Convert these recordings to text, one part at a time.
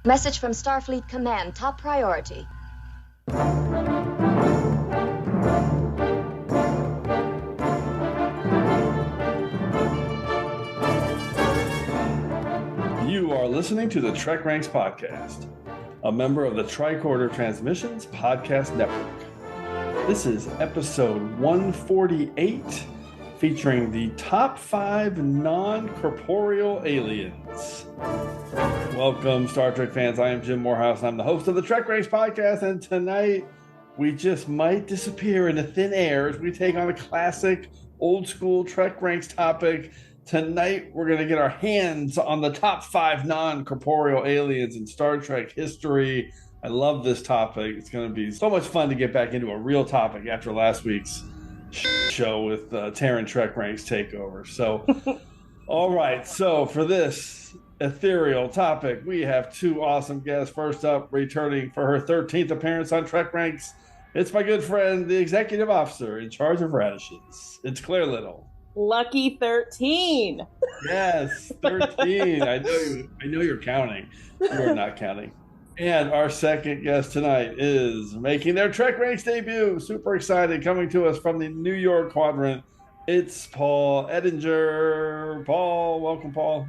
Message from Starfleet Command, top priority. You are listening to the TrekRanks Podcast, a member of the Tricorder Transmissions Podcast Network. This is episode 148, featuring the top 5 non-corporeal aliens. Welcome, Star Trek fans. I am Jim Moorhouse, and I'm the host of the TrekRanks Podcast, and tonight we just might disappear into thin air as we take on a classic, old-school TrekRanks topic. Tonight, we're going to get our hands on the top 5 non-corporeal aliens in Star Trek history. I love this topic. It's going to be so much fun to get back into a real topic after last week's show with Terran TrekRanks takeover. So, all right. So, for this ethereal topic, we have 2 awesome guests. First up, returning for her 13th appearance on TrekRanks, it's my good friend, the executive officer in charge of radishes. It's Claire Little. Lucky 13. Yes, 13. I know you're counting. You're not counting. And our second guest tonight is making their TrekRanks debut. Super excited, coming to us from the New York quadrant. It's Paul Edinger. Paul, welcome, Paul.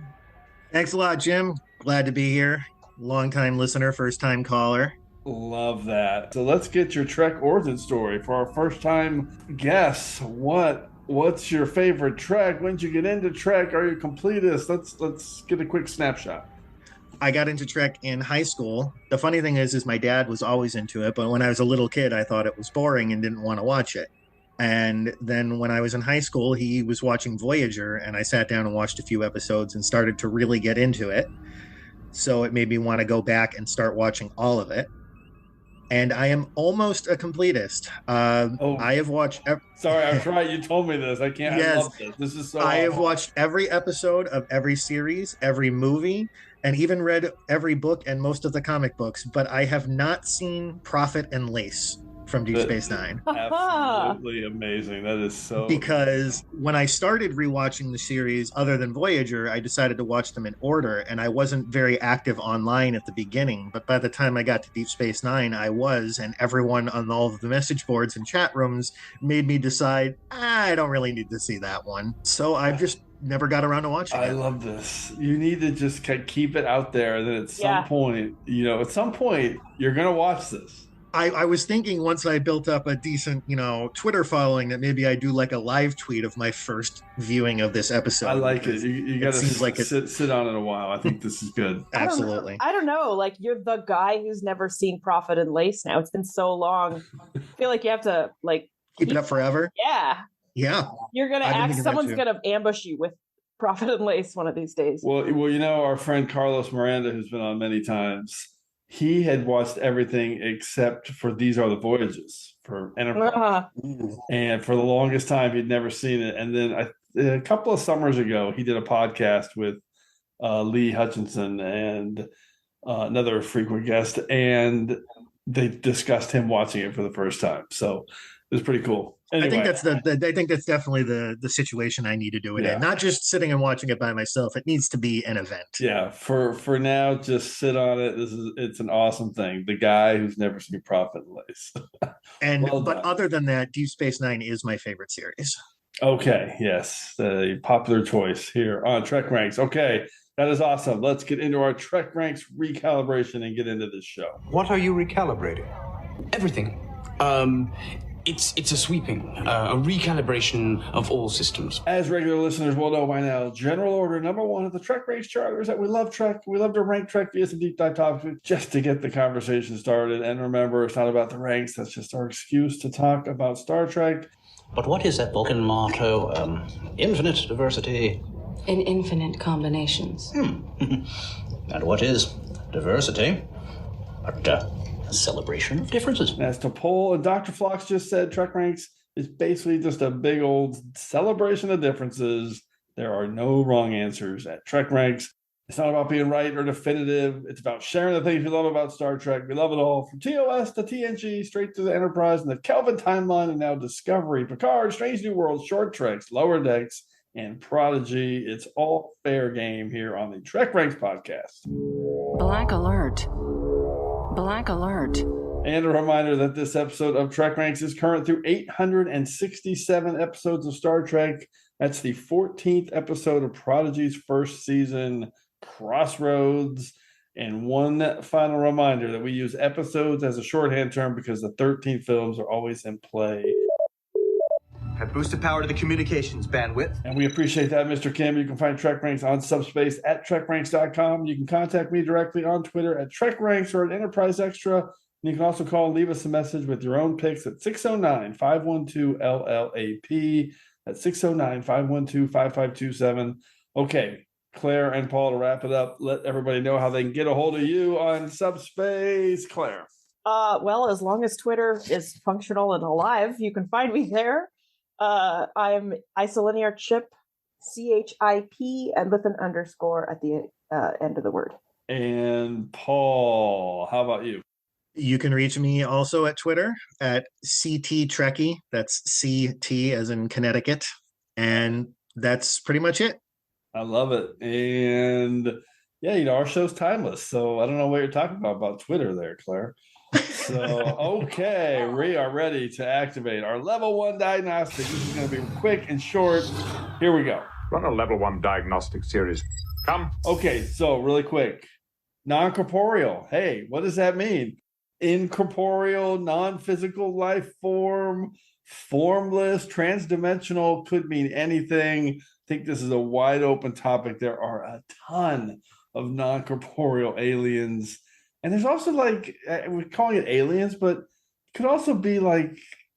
Thanks a lot, Jim. Glad to be here. Long-time listener, first-time caller. Love that. So let's get your Trek origin story for our first-time guests. What's your favorite Trek? When did you get into Trek? Are you a completist? Let's get a quick snapshot. I got into Trek in high school. The funny thing is my dad was always into it, but when I was a little kid, I thought it was boring and didn't want to watch it. And then when I was in high school, he was watching Voyager, and I sat down and watched a few episodes and started to really get into it. So it made me want to go back and start watching all of it. And I am almost a completist. I have watched... Sorry, I'm trying. You told me this. I can't. Yes, I love this. This is so I have watched every episode of every series, every movie, and even read every book and most of the comic books. But I have not seen Prophet and Lace from Deep Space Nine. Absolutely amazing. That is so... Because when I started rewatching the series, other than Voyager, I decided to watch them in order, and I wasn't very active online at the beginning, but by the time I got to Deep Space Nine, I was, and everyone on all of the message boards and chat rooms made me decide, I don't really need to see that one. So I've just never got around to watching it. I love this. You need to just keep it out there, and then at some point, you're going to watch this. I was thinking once I built up a decent, Twitter following that maybe I do like a live tweet of my first viewing of this episode. I like it. You got to sit on it a while. I think this is good. Absolutely. I don't know. Like, you're the guy who's never seen Prophet and Lace now. It's been so long. I feel like you have to keep it up forever. Yeah. Yeah. You're gonna someone's gonna ambush you with Prophet and Lace one of these days. Well, our friend Carlos Miranda, who's been on many times, he had watched everything except for These Are the Voyages for Enterprise. And for the longest time, he'd never seen it. And then a couple of summers ago, he did a podcast with Lee Hutchinson and another frequent guest, and they discussed him watching it for the first time. So it was pretty cool. Anyway. I think that's definitely the situation I need to do it in. Not just sitting and watching it by myself. It needs to be an event. Yeah. For now, just sit on it. It's an awesome thing. The guy who's never seen Prophet and Lace. But other than that, Deep Space Nine is my favorite series. Okay. Yes. The popular choice here on TrekRanks. Okay. That is awesome. Let's get into our TrekRanks recalibration and get into this show. What are you recalibrating? Everything. It's a sweeping, a recalibration of all systems. As regular listeners will know by now, general order number 1 of the TrekRanks charter is that we love Trek. We love to rank Trek via some deep dive topics just to get the conversation started. And remember, it's not about the ranks. That's just our excuse to talk about Star Trek. But what is that Vulcan motto? Infinite diversity. In infinite combinations. And what is diversity? But a celebration of differences. As to Paul and Dr. Phlox just said, TrekRanks is basically just a big old celebration of differences. There are no wrong answers at TrekRanks. It's not about being right or definitive. It's about sharing the things we love about Star Trek. We love it all, from TOS to TNG, straight to the Enterprise and the Kelvin timeline, and now Discovery, Picard, Strange New Worlds, Short Treks, Lower Decks, and Prodigy. It's all fair game here on the TrekRanks Podcast. Black alert. Black alert. And a reminder that this episode of TrekRanks is current through 867 episodes of Star Trek. That's the 14th episode of Prodigy's first season, Crossroads. And one final reminder that we use episodes as a shorthand term because the 13 films are always in play. Have boosted power to the communications bandwidth. And we appreciate that, Mr. Kim. You can find TrekRanks on Subspace at TrekRanks.com. You can contact me directly on Twitter at TrekRanks or at Enterprise Extra. And you can also call and leave us a message with your own picks at 609-512-LLAP. That's 609-512-5527. Okay, Claire and Paul, to wrap it up, let everybody know how they can get a hold of you on Subspace. Claire. Well, as long as Twitter is functional and alive, you can find me there. I'm isolinear chip, CHIP, and with an underscore at the end of the word. And Paul, how about you? You can reach me also at Twitter at CT Trekkie. That's CT as in Connecticut. And that's pretty much it. I love it. And yeah, our show's timeless. So I don't know what you're talking about Twitter there, Claire. So, okay, we are ready to activate our level 1 diagnostic. This is going to be quick and short. Here we go. Run a level 1 diagnostic series. Come. Okay, so really quick. Non-corporeal. Hey, what does that mean? Incorporeal, non-physical life form, formless, transdimensional, could mean anything. I think this is a wide open topic. There are a ton of non-corporeal aliens. And there's also we're calling it aliens, but it could also be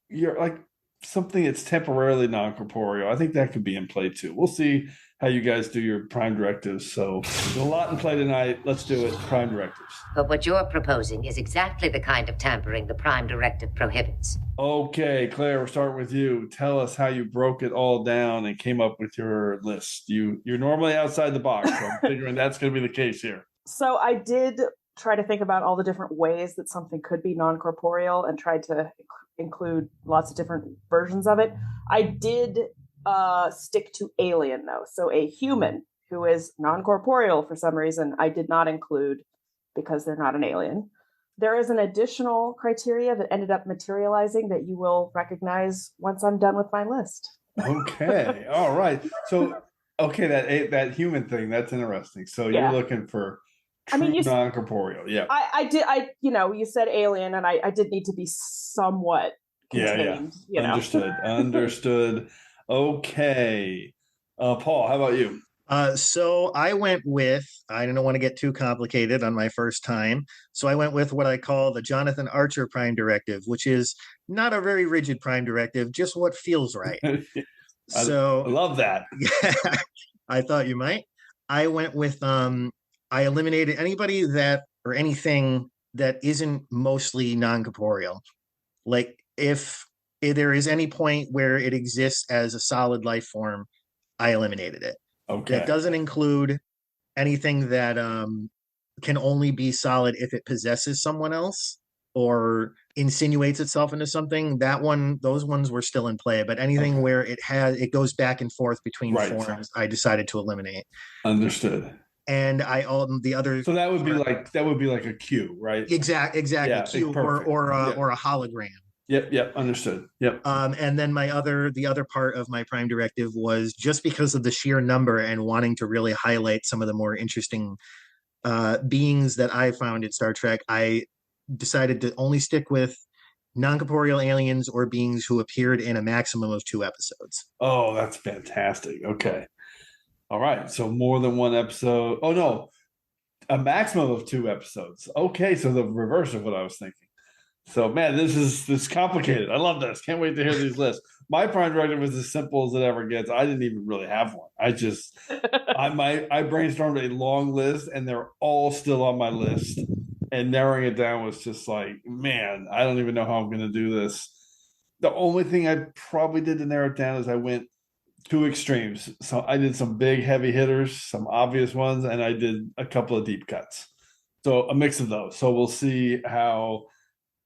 you're like something that's temporarily non-corporeal. I think that could be in play too. We'll see how you guys do your Prime Directives. So there's a lot in play tonight. Let's do it. Prime Directives. But what you're proposing is exactly the kind of tampering the Prime Directive prohibits. Okay, Claire, we're starting with you. Tell us how you broke it all down and came up with your list. You're normally outside the box, so I'm figuring that's going to be the case here. So I did try to think about all the different ways that something could be non-corporeal and tried to include lots of different versions of it. I did stick to alien, though. So a human who is non-corporeal for some reason, I did not include because they're not an alien. There is an additional criteria that ended up materializing that you will recognize once I'm done with my list. Okay. All right. So, okay, that human thing, that's interesting. So you're looking for non-corporeal. Yeah. I did. You said alien, and I did need to be somewhat contained. Yeah. Understood. Okay. Paul, how about you? So I went with, I don't want to get too complicated on my first time. So I went with what I call the Jonathan Archer Prime Directive, which is not a very rigid Prime Directive, just what feels right. I love that. Yeah, I thought you might. I went with, I eliminated anybody or anything that isn't mostly non-corporeal. Like if there is any point where it exists as a solid life form, I eliminated it. Okay. That doesn't include anything that can only be solid if it possesses someone else or insinuates itself into something. Those ones were still in play, but anything where it goes back and forth between forms, I decided to eliminate. Understood. And the other. So that would be like a Q, right? Exactly. Yeah, Q or a hologram. Yep. Understood. Yep. And then the other part of my Prime Directive was just because of the sheer number and wanting to really highlight some of the more interesting beings that I found in Star Trek, I decided to only stick with non-corporeal aliens or beings who appeared in a maximum of 2 episodes. Oh, that's fantastic. Okay. All right. So more than 1 episode. Oh, no. A maximum of 2 episodes. Okay. So the reverse of what I was thinking. So, man, this is complicated. I love this. Can't wait to hear these lists. My Prime Directive was as simple as it ever gets. I didn't even really have one. I brainstormed a long list, and they're all still on my list. And narrowing it down was just like, man, I don't even know how I'm going to do this. The only thing I probably did to narrow it down is I went 2 extremes. So I did some big heavy hitters, some obvious ones, and I did a couple of deep cuts. So a mix of those. So we'll see how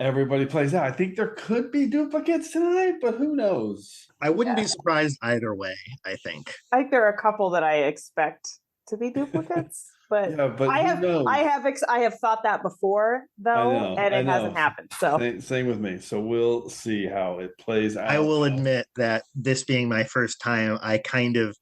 everybody plays out. I think there could be duplicates tonight, but who knows? I wouldn't be surprised either way, I think. I think there are a couple that I expect to be duplicates, but, I have thought that before though, and it hasn't happened. So same with me. So we'll see how it plays out. I will admit that this being my first time, I kind of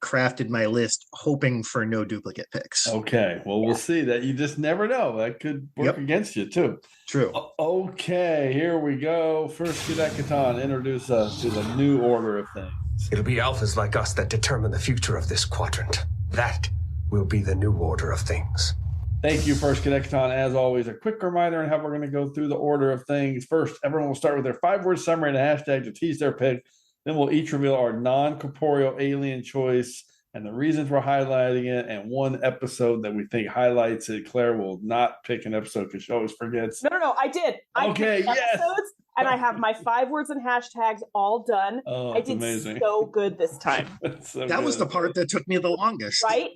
crafted my list hoping for no duplicate picks. Okay, well, we'll see. That you just never know. That could work against you too. True. Okay, here we go. First, Cadecaton, introduce us to the new order of things. It'll be alphas like us that determine the future of this quadrant. That will be the new order of things. Thank you, First Cadecaton. As always, a quick reminder on how we're going to go through the order of things. First, everyone will start with their 5-word summary and a hashtag to tease their pick. Then we'll each reveal our non-corporeal alien choice and the reasons we're highlighting it, and one episode that we think highlights it. Claire will not pick an episode because she always forgets. No, I did. I picked episodes, and I have my 5 words and hashtags all done. Oh, I did amazing. So good this time. That was the part that took me the longest. Right?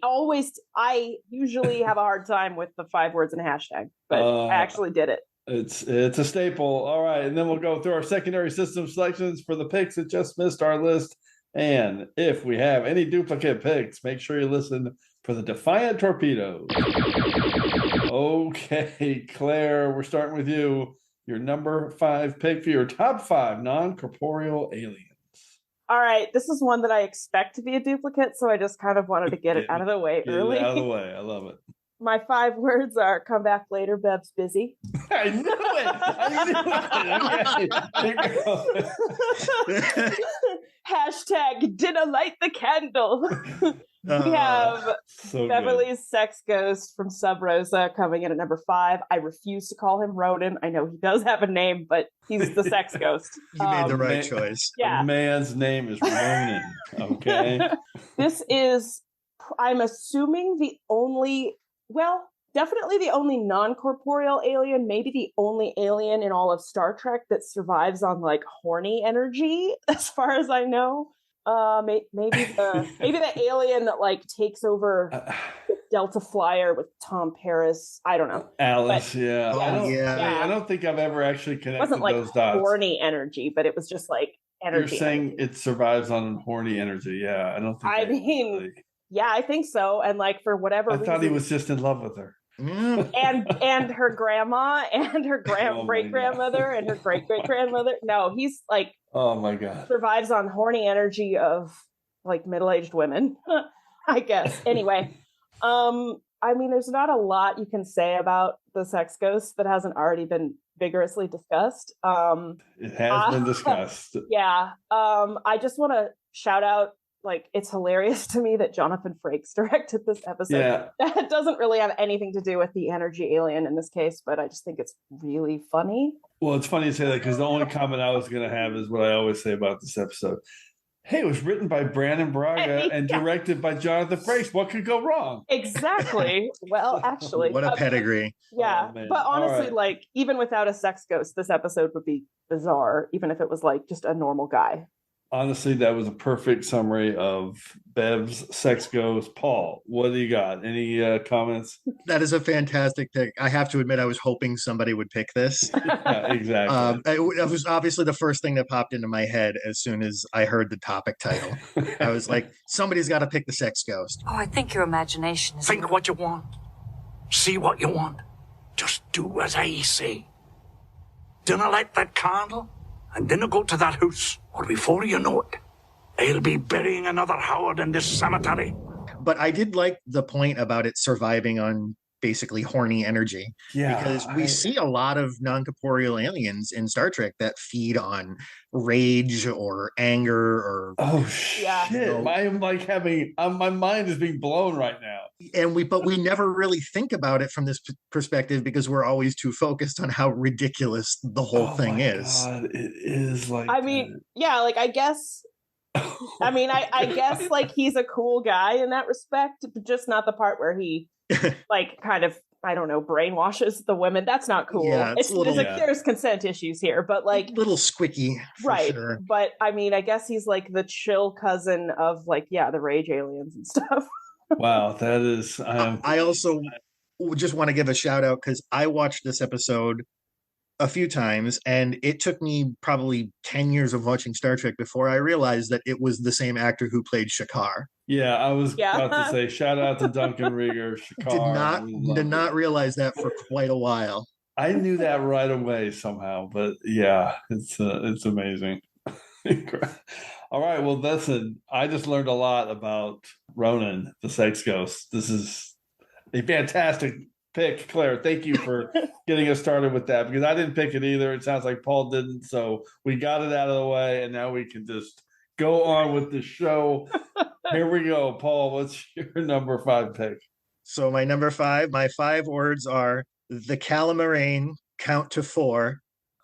I usually have a hard time with the 5 words and hashtag, but I actually did it. It's a staple. All right, and then we'll go through our secondary system selections for the picks that just missed our list. And if we have any duplicate picks, make sure you listen for the Defiant Torpedoes. Okay, Claire, we're starting with you. Your number 5 pick for your top 5 non-corporeal aliens. All right, this is one that I expect to be a duplicate, so I just kind of wanted to get it out of the way early. Out of the way. I love it. My 5 words are come back later, Bev's busy. I knew it. Hashtag dinner light the candle. We have Beverly's sex ghost from Sub Rosa coming in at number 5. I refuse to call him Ronan. I know he does have a name, but he's the sex ghost. You made the right choice. Yeah. A man's name is Ronan. Okay. This is, I'm assuming, definitely the only non-corporeal alien, maybe the only alien in all of Star Trek that survives on like horny energy, as far as I know. Maybe the alien that like takes over Delta Flyer with Tom Paris. I don't know. Alice, but, I don't think I've ever actually connected it wasn't like those dots. Horny energy, but it was just like energy. You're saying energy. It survives on horny energy. Yeah, I don't think. Yeah, I think so. And like for whatever reason, I thought he was just in love with her. and her grandma and her great grandmother and her great great grandmother. No, he's like, oh my god, survives on horny energy of like middle-aged women, I guess. Anyway, I mean, there's not a lot you can say about the sex ghost that hasn't already been vigorously discussed. It has been discussed. Yeah. I just want to shout out, like, it's hilarious to me that Jonathan Frakes directed this episode. Yeah. That doesn't really have anything to do with the energy alien in this case, but I just think it's really funny. Well, it's funny you say that because the only comment I was going to have is what I always say about this episode. Hey, it was written by Brandon Braga and directed by Jonathan Frakes. What could go wrong? Exactly. Well, actually. What a pedigree. Yeah. But honestly, like, even without a sex ghost, this episode would be bizarre, even if it was like just a normal guy. Honestly, that was a perfect summary of Bev's sex ghost. Paul, what do you got? Any comments? That is a fantastic pick. I have to admit, I was hoping somebody would pick this. Yeah, exactly. It was obviously the first thing that popped into my head as soon as I heard the topic title. I was like, somebody's got to pick the sex ghost. Oh, I think your imagination is... Think what you want. See what you want. Just do as I say. Dinna light that candle and dinna go to that house, or before you know it, I'll be burying another Howard in this cemetery. But I did like the point about it surviving on basically horny energy. Yeah. Because we see a lot of non-corporeal aliens in Star Trek that feed on rage or anger or... Oh, shit. I am like having... my mind is being blown right now. But we never really think about it from this perspective because we're always too focused on how ridiculous the whole thing is. God, it is like... I mean, yeah, like, I guess... I mean, I guess, like, he's a cool guy in that respect, but just not the part where he... like kind of, I don't know, brainwashes the women. That's not cool. Yeah, there's consent issues here, but like little squicky, right? Sure. But I mean, I guess he's like the chill cousin of like the rage aliens and stuff. Wow, that is. I also just want to give a shout out because I watched this episode a few times, and it took me probably 10 years of watching Star Trek before I realized that it was the same actor who played Shakar. Yeah, I was about to say, shout out to Duncan Rieger, Shakar. Did not realize that for quite a while. I knew that right away somehow, but yeah, it's amazing. All right, well, listen, I just learned a lot about Ronan, the sex ghost. This is a fantastic pick, Claire. Thank you for getting us started with that, because I didn't pick it either. It sounds like Paul didn't, so we got it out of the way, and now we can just go on with the show. Here we go. Paul, what's your number 5 pick? So my number 5, my 5 words are the Calamarain, count to 4.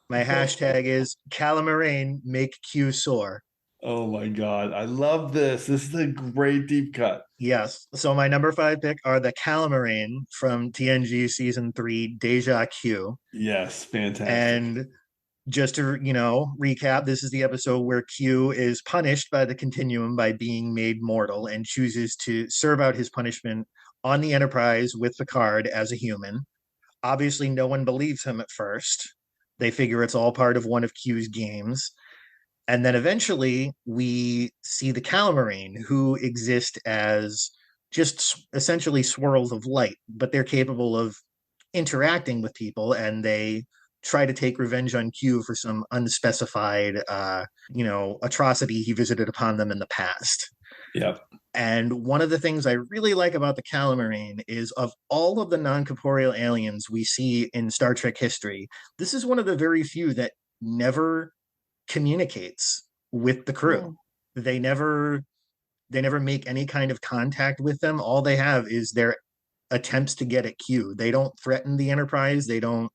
My hashtag is Calamarain, make Q soar. Oh my God. I love this. This is a great deep cut. Yes. So my number 5 pick are the Calamarain from TNG season 3, Deja Q. Yes, fantastic. And just to, recap, this is the episode where Q is punished by the Continuum by being made mortal and chooses to serve out his punishment on the Enterprise with Picard as a human. Obviously, no one believes him at first. They figure it's all part of one of Q's games. And then eventually we see the Calamarain, who exist as just essentially swirls of light, but they're capable of interacting with people, and they try to take revenge on Q for some unspecified, atrocity he visited upon them in the past. Yep. And one of the things I really like about the Calamarain is, of all of the non-corporeal aliens we see in Star Trek history, this is one of the very few that never communicates with the crew. They never make any kind of contact with them. All they have is their attempts to get at Q. They don't threaten the Enterprise. They don't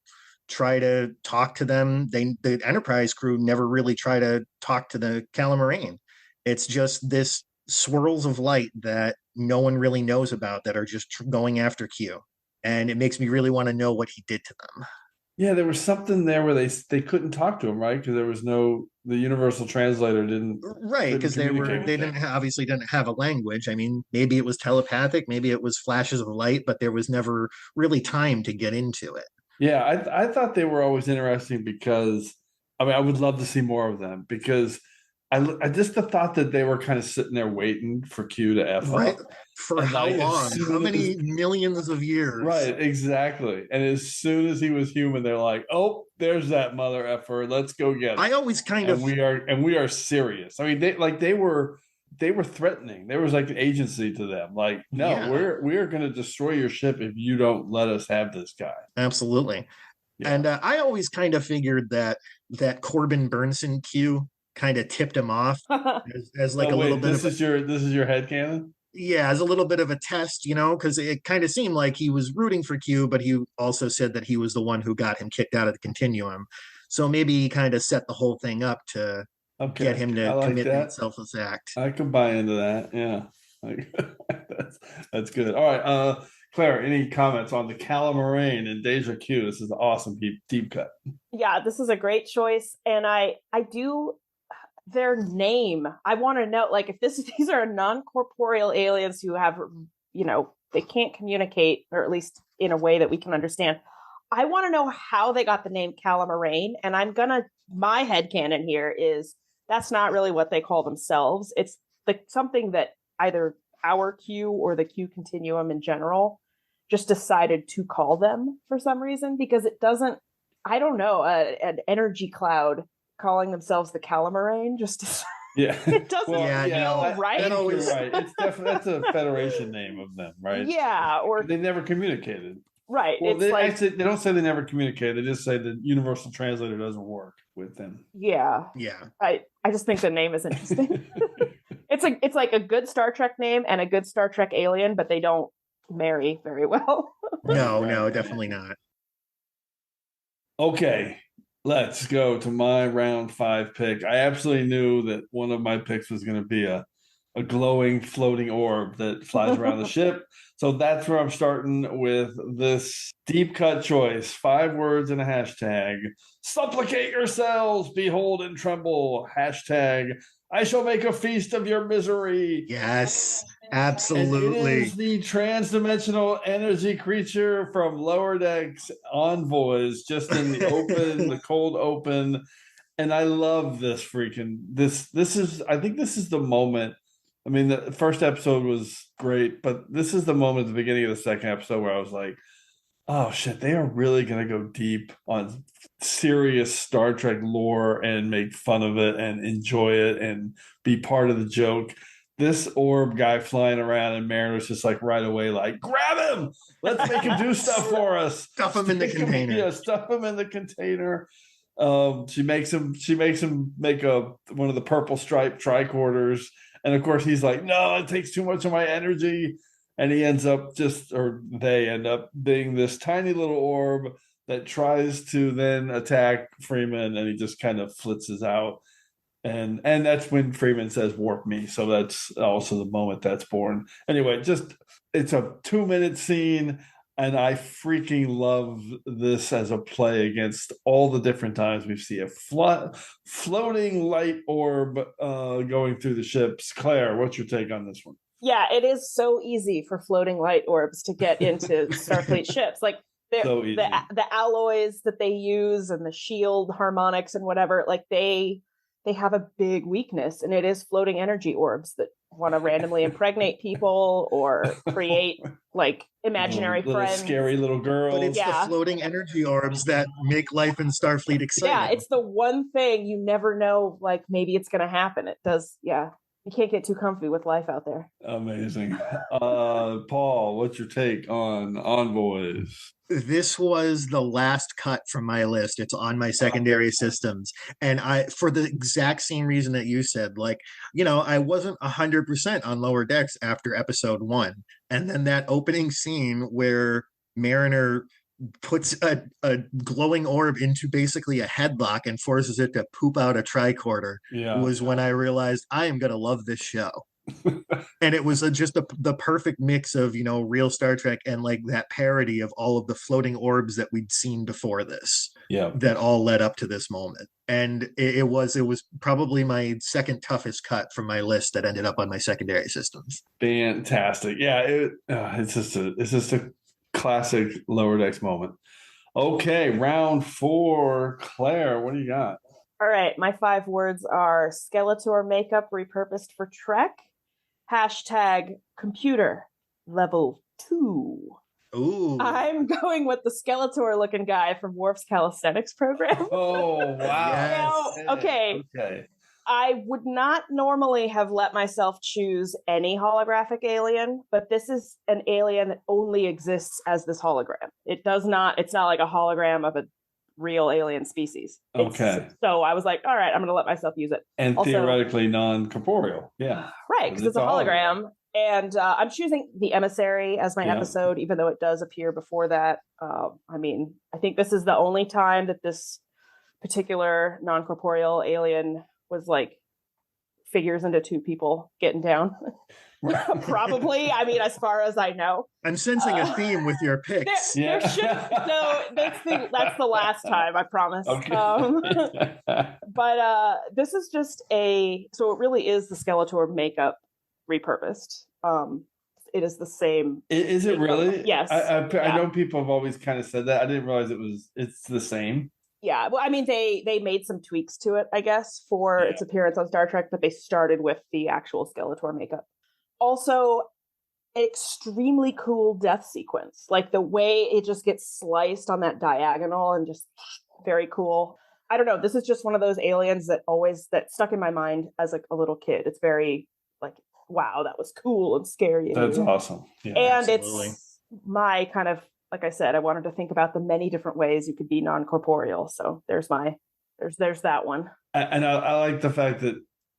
try to talk to them. The Enterprise crew never really try to talk to the Calamarain. It's just this swirls of light that no one really knows about that are just going after Q. And it makes me really want to know what he did to them. Yeah, there was something there where they couldn't talk to him, right? Because there was the universal translator didn't. Right, because they obviously didn't have a language. I mean, maybe it was telepathic, maybe it was flashes of light, but there was never really time to get into it. Yeah, I thought they were always interesting because, I would love to see more of them, because I just the thought that they were kind of sitting there waiting for Q to F right. up. For how long? How many millions of years? Right, exactly. And as soon as he was human, they're like, "Oh, there's that mother effer. Let's go get him." I always we are serious. I mean, they were threatening. There was like an agency to them. Like, no, yeah. we are going to destroy your ship if you don't let us have this guy. Absolutely. Yeah. And I always kind of figured that Corbin Burnson Q kind of tipped him off as like a little bit. This is your headcanon? Yeah, as a little bit of a test, because it kind of seemed like he was rooting for Q, but he also said that he was the one who got him kicked out of the Continuum. So maybe he kind of set the whole thing up to get him to commit that selfless act. I can buy into that. Yeah, that's good. All right, Claire, any comments on the Calamarain and Deja Q? This is an awesome deep cut. Yeah, this is a great choice, and I do. Their name, I want to know, like, if these are non-corporeal aliens who have, they can't communicate, or at least in a way that we can understand. I want to know how they got the name Calamarain, and my headcanon here is that's not really what they call themselves. It's something that either our Q or the Q Continuum in general just decided to call them for some reason, because it doesn't, I don't know, an energy cloud calling themselves the Calamarain it doesn't feel right. You're right. It's definitely, that's a Federation name of them, right? Yeah, or they never communicated. Right. Well, they don't say they never communicated. They just say the universal translator doesn't work with them. Yeah. Yeah. I just think the name is interesting. It's like a good Star Trek name and a good Star Trek alien, but they don't marry very well. No, definitely not. Okay. Let's go to my round 5 pick. I absolutely knew that one of my picks was going to be a glowing floating orb that flies around the ship. So that's where I'm starting with this deep cut choice. 5 words and a hashtag. Supplicate yourselves, behold and tremble. Hashtag, I shall make a feast of your misery. Yes. Absolutely. And it is the transdimensional energy creature from Lower Decks Envoys, just in the open, the cold open. And I love this this is, I think this is the moment. I mean, the first episode was great, but this is the moment at the beginning of the second episode where I was like, oh shit, they are really going to go deep on serious Star Trek lore and make fun of it and enjoy it and be part of the joke. This orb guy flying around and Mariner's just like right away, like, grab him! Let's make him do stuff for us. Stuff him in the container. Stuff him in the container. She makes him make one of the purple striped tricorders. And of course he's like, no, it takes too much of my energy. And he ends up they end up being this tiny little orb that tries to then attack Freeman, and he just kind of flitzes out. And that's when Freeman says, warp me. So that's also the moment that's born. Anyway, it's a 2-minute scene, and I freaking love this as a play against all the different times we see a floating light orb going through the ships. Claire, what's your take on this one? Yeah, it is so easy for floating light orbs to get into Starfleet ships. Like the alloys that they use and the shield harmonics and whatever, like they have a big weakness, and it is floating energy orbs that want to randomly impregnate people or create like imaginary friends, scary little girls. But it's the floating energy orbs that make life in Starfleet exciting. Yeah, it's the one thing you never know, like maybe it's going to happen. It does. Yeah. You can't get too comfy with life out there. Amazing. Paul, what's your take on Envoys? This was the last cut from my list. It's on my secondary systems. And for the exact same reason that you said, like, I wasn't 100% on Lower Decks after episode 1. And then that opening scene where Mariner puts a glowing orb into basically a headlock and forces it to poop out a tricorder was when I realized I am going to love this show. And it was just the perfect mix of, real Star Trek and like that parody of all of the floating orbs that we'd seen before this. Yeah. That all led up to this moment. And it was probably my second toughest cut from my list that ended up on my secondary systems. Fantastic. Yeah. It's just a classic Lower Decks moment. Okay, round 4. Claire, what do you got? All right, my 5 words are Skeletor makeup repurposed for Trek, #computer level 2. Ooh. I'm going with the Skeletor looking guy from Worf's calisthenics program. Oh, wow. Now, okay. I would not normally have let myself choose any holographic alien, but this is an alien that only exists as this hologram. It's not like a hologram of a real alien species. So I was like, all right, I'm going to let myself use it. And also, theoretically non-corporeal. Yeah. Right, because it's a hologram. And I'm choosing the Emissary as my episode, even though it does appear before that. I think this is the only time that this particular non-corporeal alien was like figures into 2 people getting down. Probably. As far as I know. I'm sensing a theme with your picks. There should, so that's the last time, I promise. Okay. But this is just so it really is the Skeletor makeup repurposed. It is the same. Is it really? Yes. I know people have always kind of said that. I didn't realize it's the same. Yeah, well, they made some tweaks to it, I guess, for its appearance on Star Trek, but they started with the actual Skeletor makeup. Also, extremely cool death sequence. Like the way it just gets sliced on that diagonal and just very cool. I don't know. This is just one of those aliens that stuck in my mind as like a little kid. It's very like, wow, that was cool and scary. That's awesome. Yeah, and absolutely. It's my kind of, like I said, I wanted to think about the many different ways you could be non-corporeal. So there's that one. And I like the fact that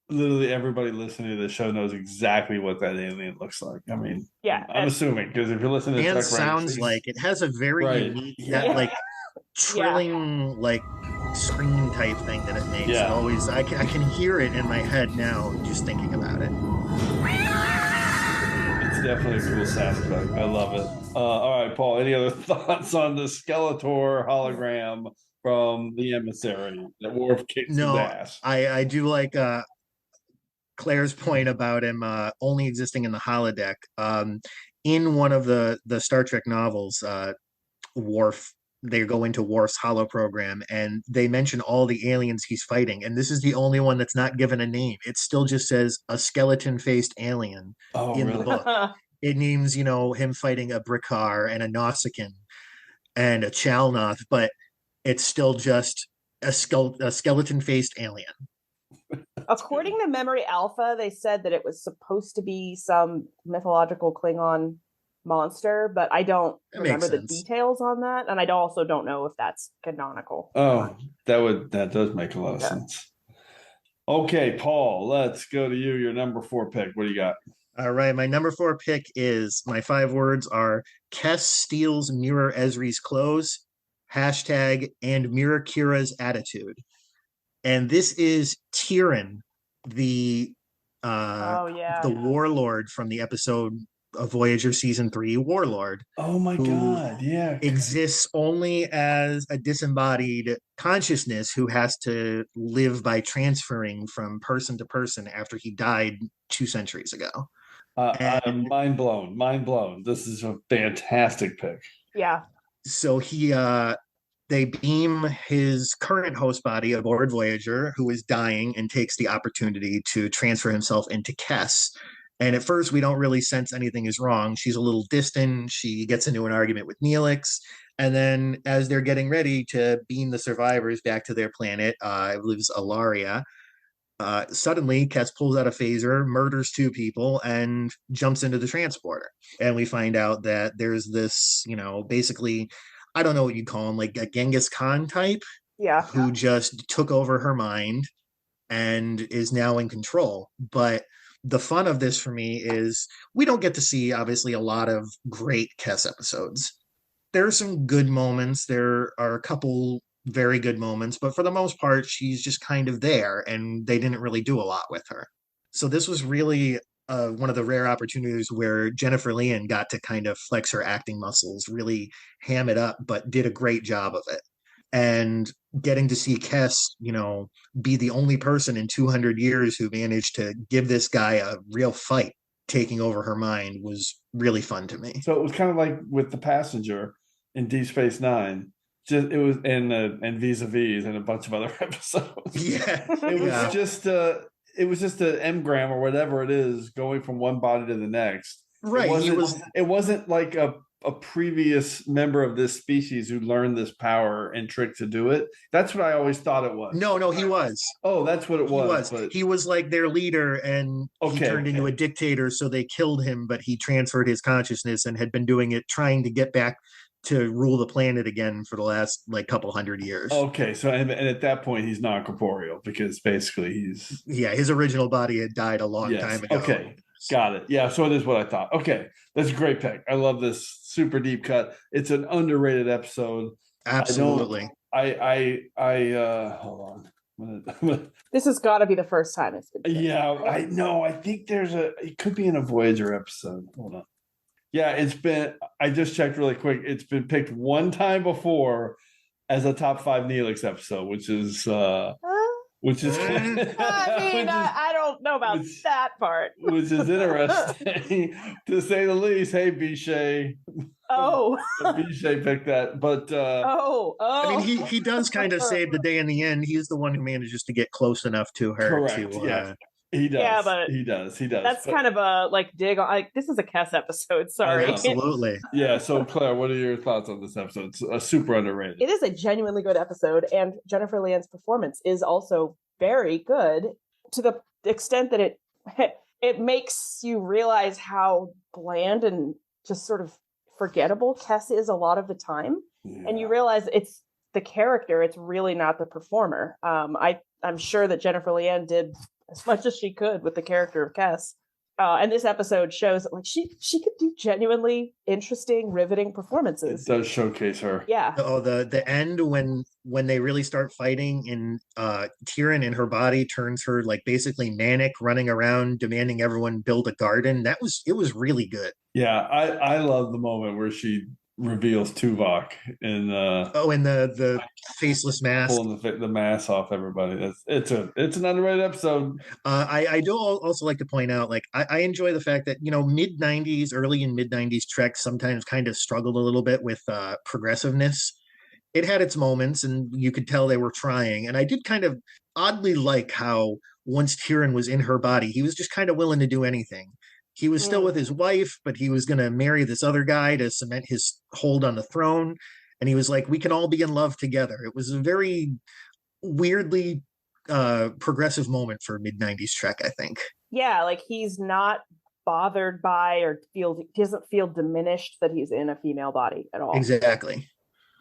literally everybody listening to the show knows exactly what that alien looks like. I'm assuming, because if you're listening to and sounds like it has a very unique like trilling like scream type thing that it makes. Yeah. Always I can hear it in my head now just thinking about it. It's definitely a cool sound effect. I love it. All right, Paul, any other thoughts on the Skeletor hologram from the Emissary that Worf kicks his ass? I do like Claire's point about him only existing in the holodeck. In one of the Star Trek novels, Worf, they go into Worf's holo program and they mention all the aliens he's fighting. And this is the only one that's not given a name. It still just says a skeleton-faced alien in the book. It names, him fighting a Brickar and a Nausicaan and a Chalnoth, but it's still just a skeleton-faced alien. According to Memory Alpha, they said that it was supposed to be some mythological Klingon monster, but I don't remember the details on that, and I also don't know if that's canonical. Oh, that does make a lot of sense. Okay, Paul, let's go to you. Your number 4 pick. What do you got? All right, my number 4 pick is, my 5 words are Kes steals Mirror Ezri's clothes, # and Mirror Kira's attitude. And this is Tyrion, the warlord from the episode of Voyager season 3, Warlord. Oh my God, yeah. Exists only as a disembodied consciousness who has to live by transferring from person to person after he died 2 centuries ago. I'm mind blown. This is a fantastic pick. Yeah. So they beam his current host body aboard Voyager, who is dying, and takes the opportunity to transfer himself into Kes. And at first, we don't really sense anything is wrong. She's a little distant. She gets into an argument with Neelix. And then as they're getting ready to beam the survivors back to their planet, I believe it's Alaria, suddenly Kes pulls out a phaser, murders 2 people, and jumps into the transporter. And we find out that there's this, basically, I don't know what you'd call him, like a Genghis Khan type. Yeah. Who just took over her mind and is now in control. But the fun of this for me is we don't get to see, obviously, a lot of great Kes episodes. There are some good moments. There are a couple very good moments, but for the most part, she's just kind of there, and they didn't really do a lot with her. So this was really one of the rare opportunities where Jennifer Lien got to kind of flex her acting muscles, really ham it up, but did a great job of it. And getting to see Kes, be the only person in 200 years who managed to give this guy a real fight, taking over her mind, was really fun to me. So it was kind of like with The Passenger in Deep Space Nine. It was and Vis-a-Vis and a bunch of other episodes. Yeah, it was just an engram or whatever it is going from one body to the next. Right. It wasn't like a previous member of this species who learned this power and trick to do it. That's what I always thought it was. No, he was. Oh, that's what it was. He was like their leader, and he turned into a dictator, so they killed him, but he transferred his consciousness and had been doing it, trying to get back to rule the planet again for the last couple hundred years. Okay, so and at that point he's non-corporeal because basically his original body had died a long time ago. Okay, got it. Yeah, so it is what I thought. Okay, that's a great pick. I love this super deep cut. It's an underrated episode. Absolutely. I hold on. This has got to be the first time it's been picked. Yeah, I know. I think it could be in a Voyager episode. Hold on. Yeah, I just checked really quick. It's been picked one time before as a top 5 Neelix episode, which is I don't know about that part. Which is interesting to say the least. Hey, Bichet. Oh. Bichet picked that. But I mean, he does kind of save the day in the end. He's the one who manages to get close enough to her. Correct. He does. Yeah, but he does. That's kind of a dig on. This is a Kes episode. Sorry. Absolutely. Yeah. So, Claire, what are your thoughts on this episode? It's super underrated. It is a genuinely good episode, and Jennifer Lien's performance is also very good to the extent that it makes you realize how bland and just sort of forgettable Kes is a lot of the time, and you realize it's the character. It's really not the performer. I'm sure that Jennifer Lien did as much as she could with the character of Kes. And this episode shows that she could do genuinely interesting, riveting performances. It does showcase her. Yeah. Oh, the end when they really start fighting and Tyrion in her body turns her basically manic, running around demanding everyone build a garden. It was really good. Yeah, I love the moment where she reveals Tuvok in in the faceless mask, pulling the mask off everybody. It's an underrated episode. I do also like to point out, like, I enjoy the fact that, early and mid 90s Trek sometimes kind of struggled a little bit with progressiveness. It had its moments, and you could tell they were trying. And I did kind of oddly like how once Tyrion was in her body, he was just kind of willing to do anything. He was still with his wife, but he was going to marry this other guy to cement his hold on the throne. And he was like, we can all be in love together. It was a very weirdly progressive moment for mid-90s Trek, I think. Yeah, like he's not bothered by or doesn't feel diminished that he's in a female body at all. Exactly.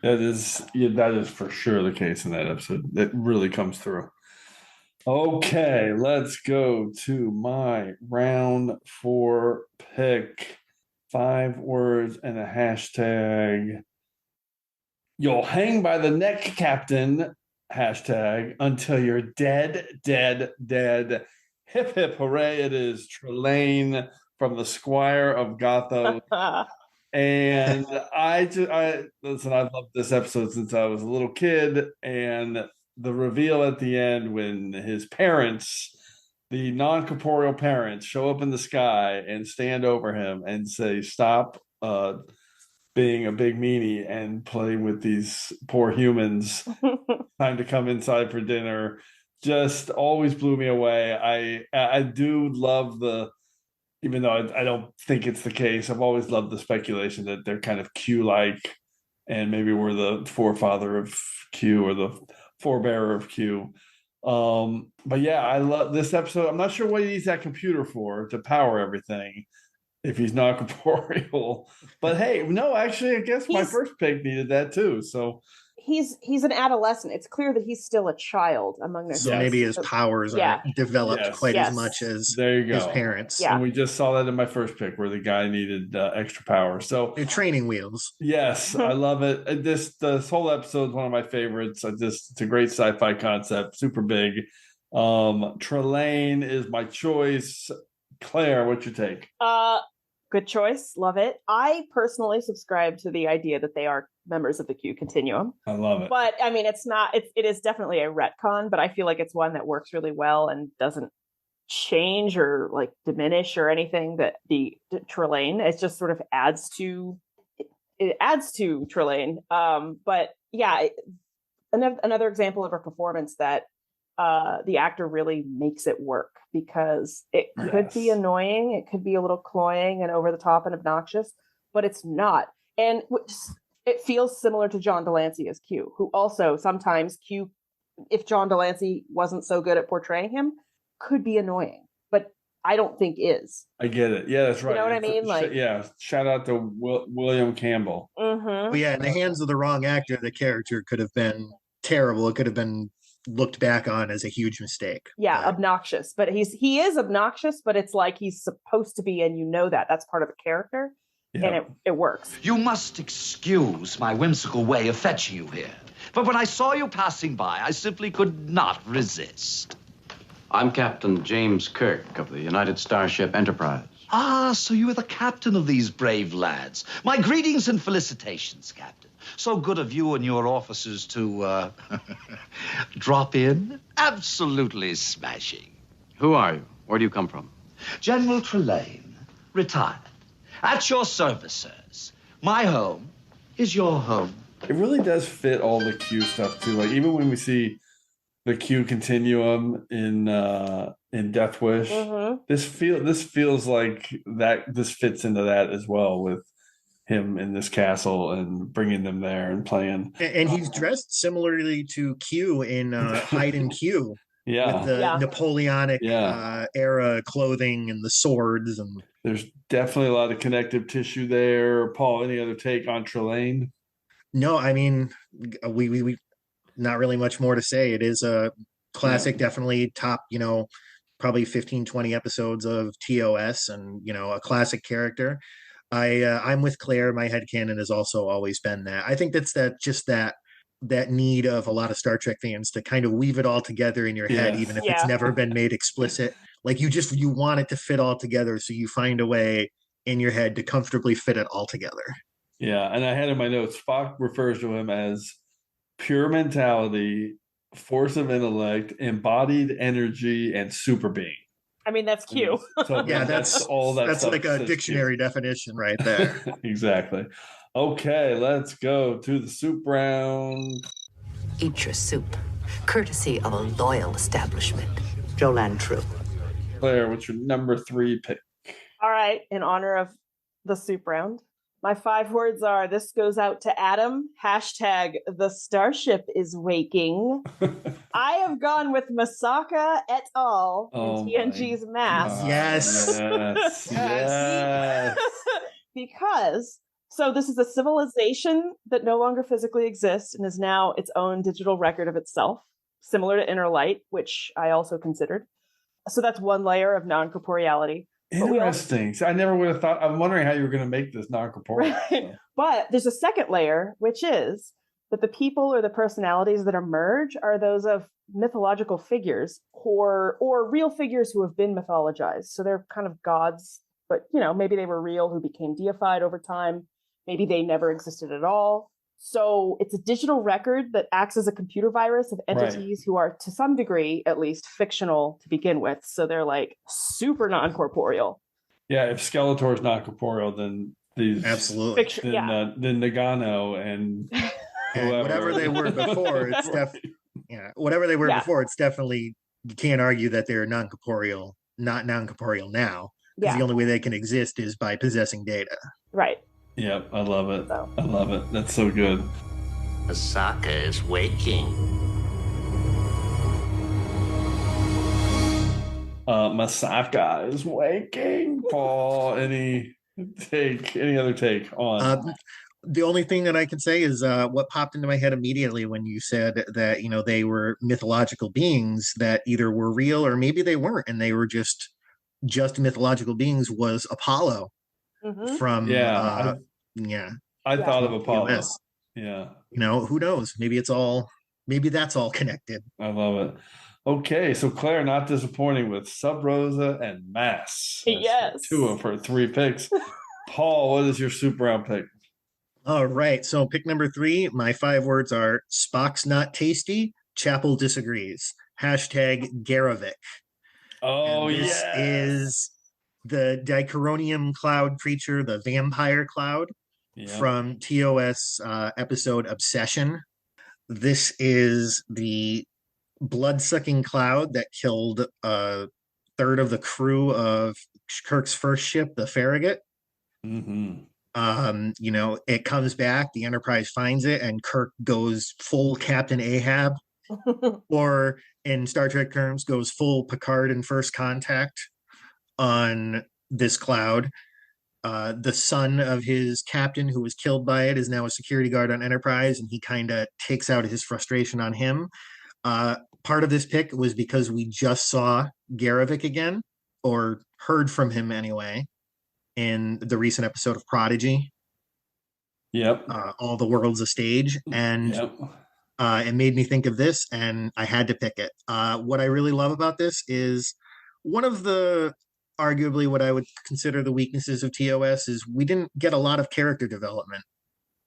That is for sure the case in that episode. It really comes through. Okay, let's go to my round 4 pick. 5 words and a hashtag. You'll hang by the neck, Captain. Hashtag until you're dead, dead, dead. Hip, hip, hooray. It is Trelane from the Squire of Gotham. And I listen, I've loved this episode since I was a little kid. And the reveal at the end when his parents, the non-corporeal parents, show up in the sky and stand over him and say, stop being a big meanie and playing with these poor humans. Time to come inside for dinner. Just always blew me away. I do love even though I don't think it's the case, I've always loved the speculation that they're kind of Q-like, and maybe we're the forefather of Q or the forebearer of Q. But yeah, I love this episode. I'm not sure what he needs that computer for to power everything if he's not corporeal. But hey, no, actually, I guess my first pick needed that too. So he's an adolescent. It's clear that he's still a child among their. So maybe his powers aren't developed quite as much as his parents. Yeah. And we just saw that in my first pick where the guy needed extra power. So they're training wheels. Yes, I love it. This whole episode is one of my favorites. It's a great sci-fi concept, super big. Trelane is my choice. Claire, what's your take? Good choice. Love it. I personally subscribe to the idea that they are members of the Q continuum. I love it. But I mean, it is definitely a retcon, but I feel like it's one that works really well and doesn't change or like diminish or anything that the Trelane. It just sort of adds to Trelane. But yeah, another example of a performance that the actor really makes it work, because it could be annoying, it could be a little cloying and over the top and obnoxious, but it's not. And it feels similar to John Delancey as Q, who also sometimes Q, if John Delancey wasn't so good at portraying him, could be annoying, but I don't think is. I get it. Yeah, that's right. You know what I mean? Like, shout out to William Campbell. Mm-hmm. But yeah, in the hands of the wrong actor, the character could have been terrible. It could have been looked back on as a huge mistake. Yeah, obnoxious. But he is obnoxious, but it's like he's supposed to be, and that's part of the character. Yeah. And it works. You must excuse my whimsical way of fetching you here, but when I saw you passing by, I simply could not resist. I'm Captain James Kirk of the United Starship Enterprise. Ah, so you are the captain of these brave lads. My greetings and felicitations, Captain. So good of you and your officers to drop in. Absolutely smashing. Who are you? Where do you come from? General Trelane, retired. At your service, sirs. My home is your home. It really does fit all the Q stuff too. Like even when we see the Q continuum in Death Wish, this feels like that. This fits into that as well with him in this castle and bringing them there and playing. And he's dressed similarly to Q in Hyde and Q. Yeah. With the Napoleonic era clothing and the swords. And there's definitely a lot of connective tissue there. Paul, any other take on Trelane? No, I mean, we not really much more to say. It is a classic, definitely top, probably 15, 20 episodes of TOS, and, a classic character. I'm with Claire. My headcanon has also always been that. I think that's that need of a lot of Star Trek fans to kind of weave it all together in your head, even if it's never been made explicit. Like you want it to fit all together, so you find a way in your head to comfortably fit it all together. Yeah, and I had in my notes, Spock refers to him as pure mentality, force of intellect, embodied energy, and super being. I mean, that's Q. So Yeah, that's all that. That's stuff like a says dictionary definition right there. Exactly. Okay, let's go to the soup round. Eat your soup, courtesy of a loyal establishment. Jolan True. Claire, what's your number 3 pick? All right, in honor of the soup round, my 5 words are, this goes out to Adam, hashtag the starship is waking. I have gone with Masaka et al. In TNG's Mask. Yes. Yes. Because, so this is a civilization that no longer physically exists and is now its own digital record of itself, similar to Inner Light, which I also considered. So that's one layer of non-corporeality. Interesting. So I never would have thought. I'm wondering how you were going to make this non-corporeal. Right. But there's a second layer, which is that the people or the personalities that emerge are those of mythological figures or real figures who have been mythologized. So they're kind of gods, but maybe they were real, who became deified over time. Maybe they never existed at all. So it's a digital record that acts as a computer virus of entities who are, to some degree, at least, fictional to begin with. So they're like super non-corporeal. Yeah, if Skeletor is not corporeal, then these absolutely then Nagano and whatever they were before, it's whatever they were before, it's definitely, you can't argue that they're non-corporeal, not non-corporeal now. Because the only way they can exist is by possessing data. Right. Yep, I love it. I love it. That's so good. Masaka is waking. Masaka is waking. Paul, any other take on? The only thing that I can say is what popped into my head immediately when you said that, they were mythological beings that either were real or maybe they weren't, and they were just mythological beings, was Apollo. Mm-hmm. From I thought of Apollo. US. Yeah. Who knows? Maybe that's all connected. I love it. Okay, so Claire, not disappointing with Sub Rosa and Mass. Yes. 2 of her 3 picks. Paul, what is your super round pick? All right. So pick number 3, my 5 words are Spock's not tasty, Chapel disagrees. Hashtag Garavik. Oh, and this is the Dichoronium cloud creature, the vampire cloud from TOS episode Obsession. This is the blood-sucking cloud that killed a third of the crew of Kirk's first ship, the Farragut. Mm-hmm. It comes back, the Enterprise finds it, and Kirk goes full Captain Ahab, or in Star Trek terms, goes full Picard in First Contact on this cloud. The son of his captain, who was killed by it, is now a security guard on Enterprise, and he kind of takes out his frustration on him. Part of this pick was because we just saw Garavik again, or heard from him anyway, in the recent episode of Prodigy. Yep. All the World's a Stage. And it made me think of this, and I had to pick it. What I really love about this is one of the, arguably what I would consider the weaknesses of TOS is we didn't get a lot of character development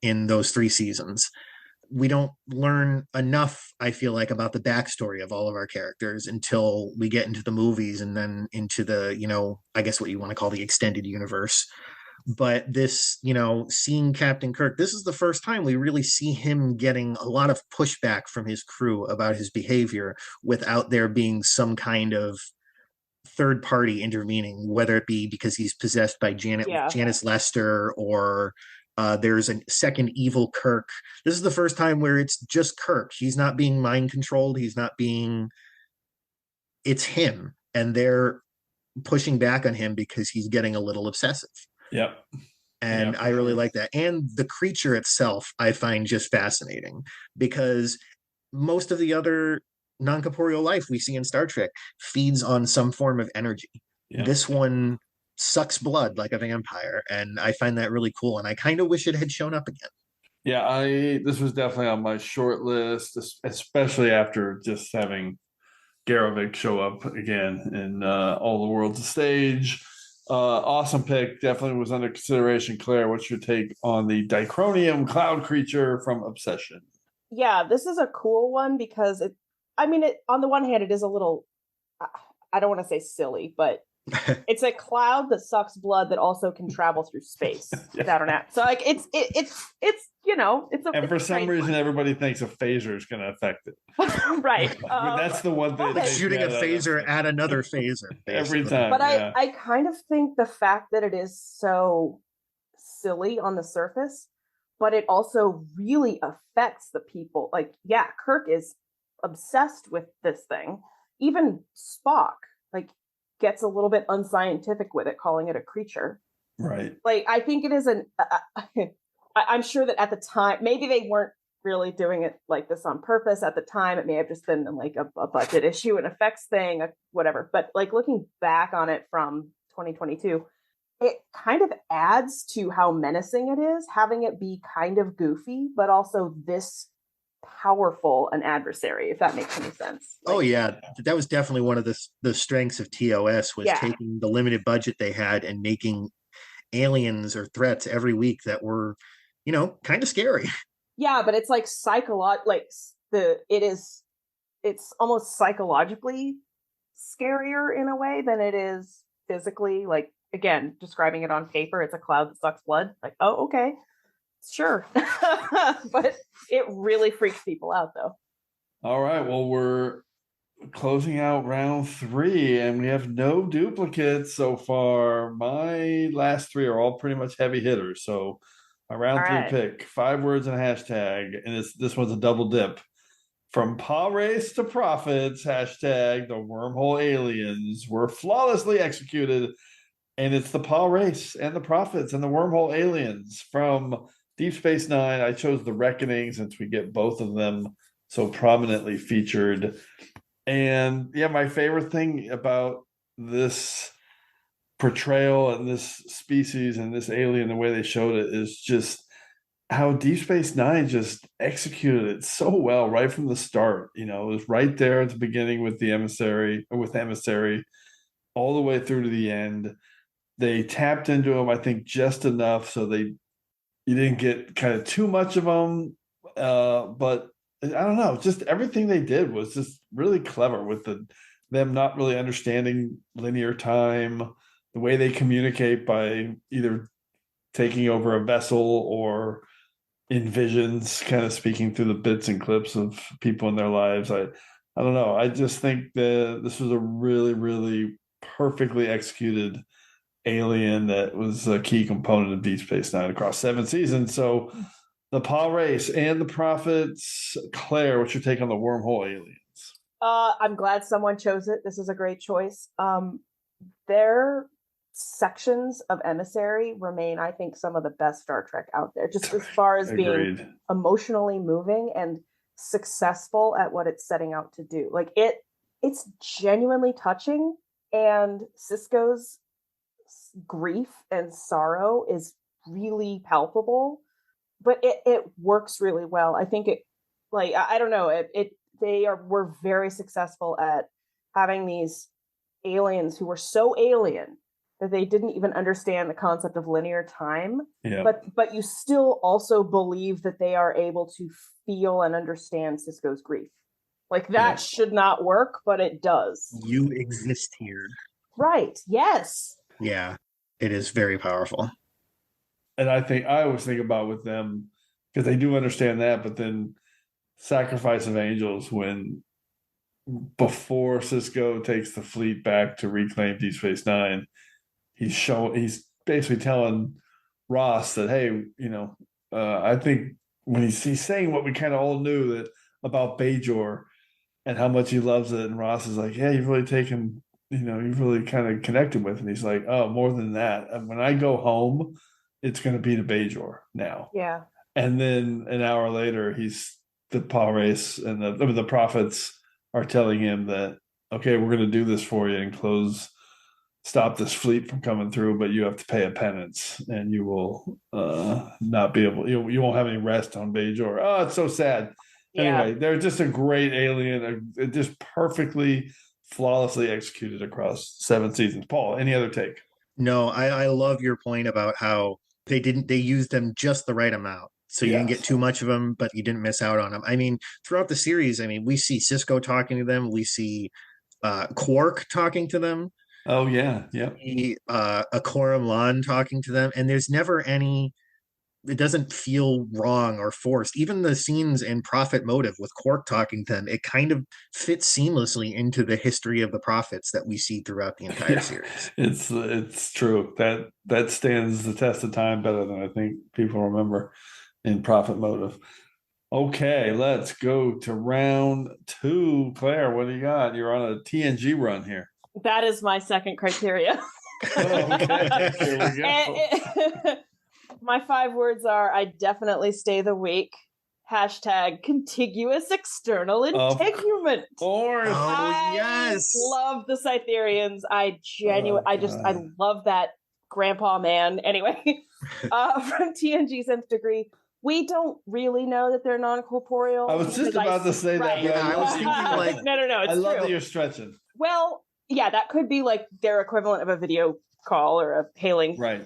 in those 3 seasons. We don't learn enough, I feel like, about the backstory of all of our characters until we get into the movies and then into the, I guess what you want to call the extended universe. But this, seeing Captain Kirk, this is the first time we really see him getting a lot of pushback from his crew about his behavior without there being some kind of third party intervening, whether it be because he's possessed by Janice Lester, or there's a second evil Kirk. This is the first time where it's just Kirk. He's not being mind controlled. It's him. And they're pushing back on him because he's getting a little obsessive. Yep. And I really like that. And the creature itself, I find just fascinating, because most of the other non-corporeal life we see in Star Trek feeds on some form of energy. This one sucks blood like a vampire, and I find that really cool, and I kind of wish it had shown up again. This was definitely on my short list, especially after just having Garavik show up again in All the World's a Stage. Awesome pick. Definitely was under consideration. Claire, what's your take on the Dicronium cloud creature from Obsession? Yeah, this is a cool one because it on the one hand, it is a little, I don't want to say silly, but it's a cloud that sucks blood that also can travel through space without an app. So like it's and for some reason everybody thinks a phaser is going to affect it. Right. That's the one thing. Shooting a phaser at another phaser every time. But I kind of think the fact that it is so silly on the surface, but it also really affects the people. Like, yeah, Kirk is obsessed with this thing. Even Spock, like, gets a little bit unscientific with it, calling it a creature. Right. Like, I think it is I'm sure that at the time, maybe they weren't really doing it like this on purpose at the time. It may have just been like a budget issue, an effects thing, whatever. But like looking back on it from 2022, it kind of adds to how menacing it is, having it be kind of goofy, but also this powerful an adversary, if that makes any sense. Oh yeah, that was definitely one of the strengths of TOS was taking the limited budget they had and making aliens or threats every week that were, kind of scary. Yeah, but it's like it's almost psychologically scarier in a way than it is physically. Like, again, describing it on paper, it's a cloud that sucks blood. Like, oh, okay. Sure. But it really freaks people out, though. All right. Well, we're closing out round 3, and we have no duplicates so far. My last 3 are all pretty much heavy hitters. So my round 3 pick, 5 words and a hashtag, and this one's a double dip. From paw race to profits, hashtag the wormhole aliens were flawlessly executed. And it's the paw race and the profits and the wormhole aliens from Deep Space Nine. I chose the Reckoning since we get both of them so prominently featured. And yeah, my favorite thing about this portrayal and this species and this alien, the way they showed it, is just how Deep Space Nine just executed it so well right from the start. It was right there at the beginning with the emissary, all the way through to the end. They tapped into them, I think, just enough so you didn't get kind of too much of them. But I don't know, just everything they did was just really clever with them not really understanding linear time, the way they communicate by either taking over a vessel or in visions, kind of speaking through the bits and clips of people in their lives. I don't know. I just think that this was a really, really perfectly executed alien that was a key component of Deep Space Nine across 7 seasons. So the paw race and the profits. Claire, what's your take on the wormhole aliens? I'm glad someone chose it. This is a great choice. Their sections of Emissary remain, I think, some of the best Star Trek out there, just as far as being emotionally moving and successful at what it's setting out to do. Like it's genuinely touching, and Sisko's grief and sorrow is really palpable, but it works really well. I think I don't know, were very successful at having these aliens who were so alien that they didn't even understand the concept of linear time. Yeah. But you still also believe that they are able to feel and understand Sisko's grief. Like that should not work, but it does. You exist here. Right. Yes. Yeah. It is very powerful. And I always think about with them, because they do understand that, but then Sacrifice of Angels, when before Sisko takes the fleet back to reclaim Deep Space Nine, he's basically telling Ross that, hey, I think when he's saying what we kind of all knew that about Bajor and how much he loves it, and Ross is like, yeah, you've really taken, you've really kind of connected with, and he's like, oh, more than that. And when I go home, it's going to be to Bajor now. Yeah. And then an hour later, the paw race and the prophets are telling him that, okay, we're going to do this for you and stop this fleet from coming through, but you have to pay a penance, and you will not be able, you won't have any rest on Bajor. Oh, it's so sad. Yeah. Anyway, they're just a great alien, just perfectly, flawlessly executed across 7 seasons. Paul, any other take? No, I love your point about how they used them just the right amount. So you didn't get too much of them, but you didn't miss out on them. I mean, throughout the series, I mean, we see Cisco talking to them. We see Quark talking to them. Oh, yeah. Yep. Akoram Lan talking to them. And there's never any, it doesn't feel wrong or forced. Even the scenes in Prophet Motive with Quark talking to them, it kind of fits seamlessly into the history of the prophets that we see throughout the entire series. It's true. That stands the test of time better than I think people remember in Prophet Motive. Okay, let's go to round 2. Claire, what do you got? You're on a TNG run here. That is my second criteria. Okay, here we go. My 5 words are: I definitely stay the week. # contiguous external integument. Of course. I love the Cytherians. I love that grandpa man. Anyway, from TNG's Nth Degree, we don't really know that they're non-corporeal. I was just about to say that. Right. I was thinking like, no, it's I love true. that you're stretching. Well, yeah, that could be like their equivalent of a video call or a hailing, right?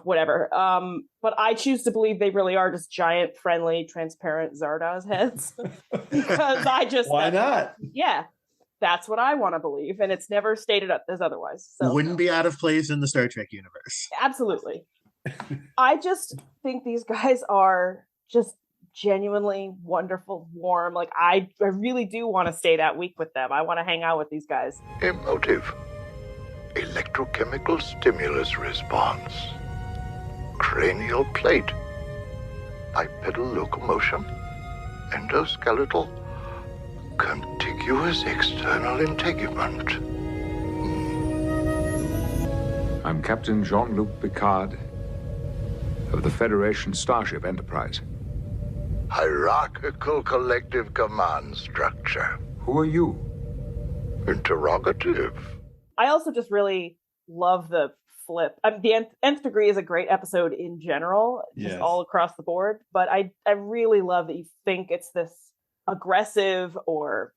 Whatever. But I choose to believe they really are just giant, friendly, transparent Zardoz heads. Because why not? Yeah, that's what I want to believe, and it's never stated as otherwise. So wouldn't be out of place in the Star Trek universe. Absolutely. I just think these guys are just genuinely wonderful, warm. Like I really do want to stay that week with them. I want to hang out with these guys. Emotive. Electrochemical stimulus response. Cranial plate. Bipedal locomotion. Endoskeletal. Contiguous external integument. I'm Captain Jean-Luc Picard of the Federation Starship Enterprise. Hierarchical collective command structure. Who are you? Interrogative. I also just really love the flip. The Nth Degree is a great episode in general, just all across the board. But I really love that you think it's this aggressive or,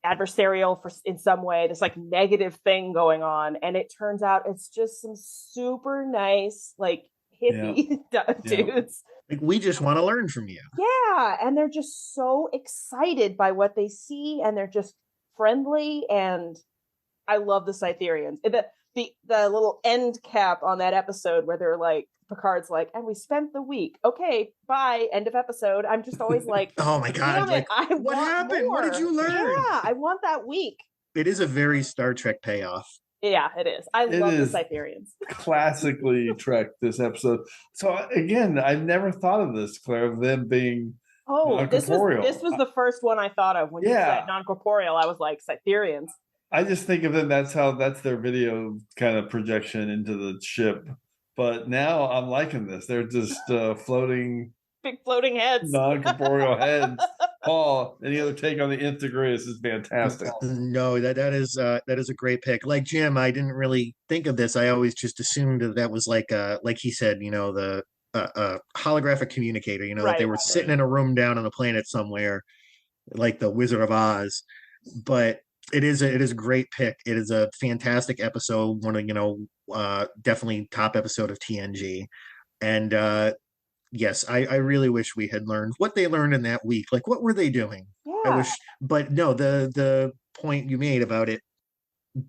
adversarial in some way, this like negative thing going on. And it turns out it's just some super nice, like hippie dudes. Like, we just want to learn from you. Yeah. And they're just so excited by what they see, and they're just friendly, and I love the Cytherians. The little end cap on that episode where they're like, Picard's like, and we spent the week. Okay, bye. End of episode. I'm just always like, oh my God. Damn it, what happened? More. What did you learn? Yeah, I want that week. It is a very Star Trek payoff. Yeah, it is. I love the Cytherians. Classically Trek, this episode. So again, I never thought of this, Claire, of them being non-corporeal. This was the first one I thought of when you said non-corporeal. I was like, Cytherians. I just think of them, that's their video kind of projection into the ship. But now I'm liking this. They're just floating... Big floating heads. Non-corporeal heads. Paul, any other take on the Nth Degree? This is fantastic. No, that is a great pick. Like Jim, I didn't really think of this. I always just assumed that was like he said, the holographic communicator, that they were sitting in a room down on a planet somewhere, like the Wizard of Oz. But it is a great pick. It is a fantastic episode. One of definitely top episode of TNG, and yes, I really wish we had learned what they learned in that week. Like, what were they doing? Yeah. But no, the point you made about it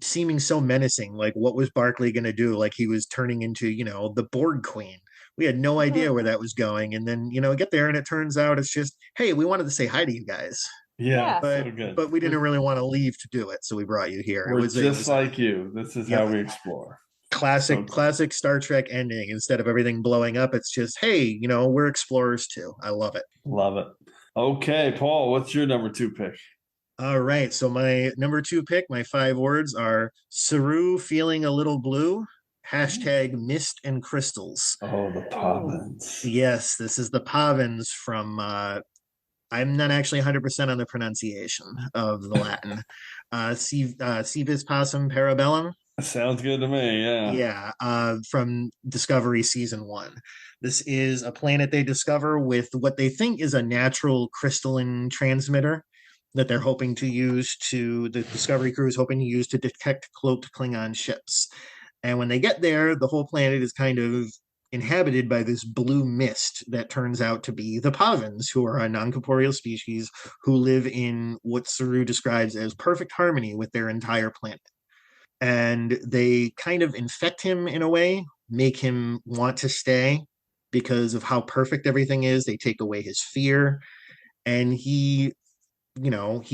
seeming so menacing. Like, what was Barclay going to do? Like, he was turning into the Borg Queen. We had no idea where that was going, and then get there, and it turns out it's just, hey, we wanted to say hi to you guys. Yeah, but we didn't really want to leave to do it, so we brought you here. It was just like you. This is how we explore. Classic Star Trek ending. Instead of everything blowing up, it's just, hey, we're explorers too. I love it. Love it. Okay, Paul, what's your number 2 pick? All right, so my number 2 pick, my 5 words are Saru feeling a little blue. # mist and crystals. Oh, the Pavins. Yes, this is the Pavins from I'm not actually 100% on the pronunciation of the Latin. Civis Passum Parabellum. Sounds good to me, yeah. Yeah, from Discovery Season 1. This is a planet they discover with what they think is a natural crystalline transmitter that they're hoping to use the Discovery crew is hoping to use to detect cloaked Klingon ships. And when they get there, the whole planet is kind of inhabited by this blue mist that turns out to be the Pavans, who are a non-corporeal species who live in what Saru describes as perfect harmony with their entire planet. And they kind of infect him in a way, make him want to stay because of how perfect everything is. They take away his fear, and he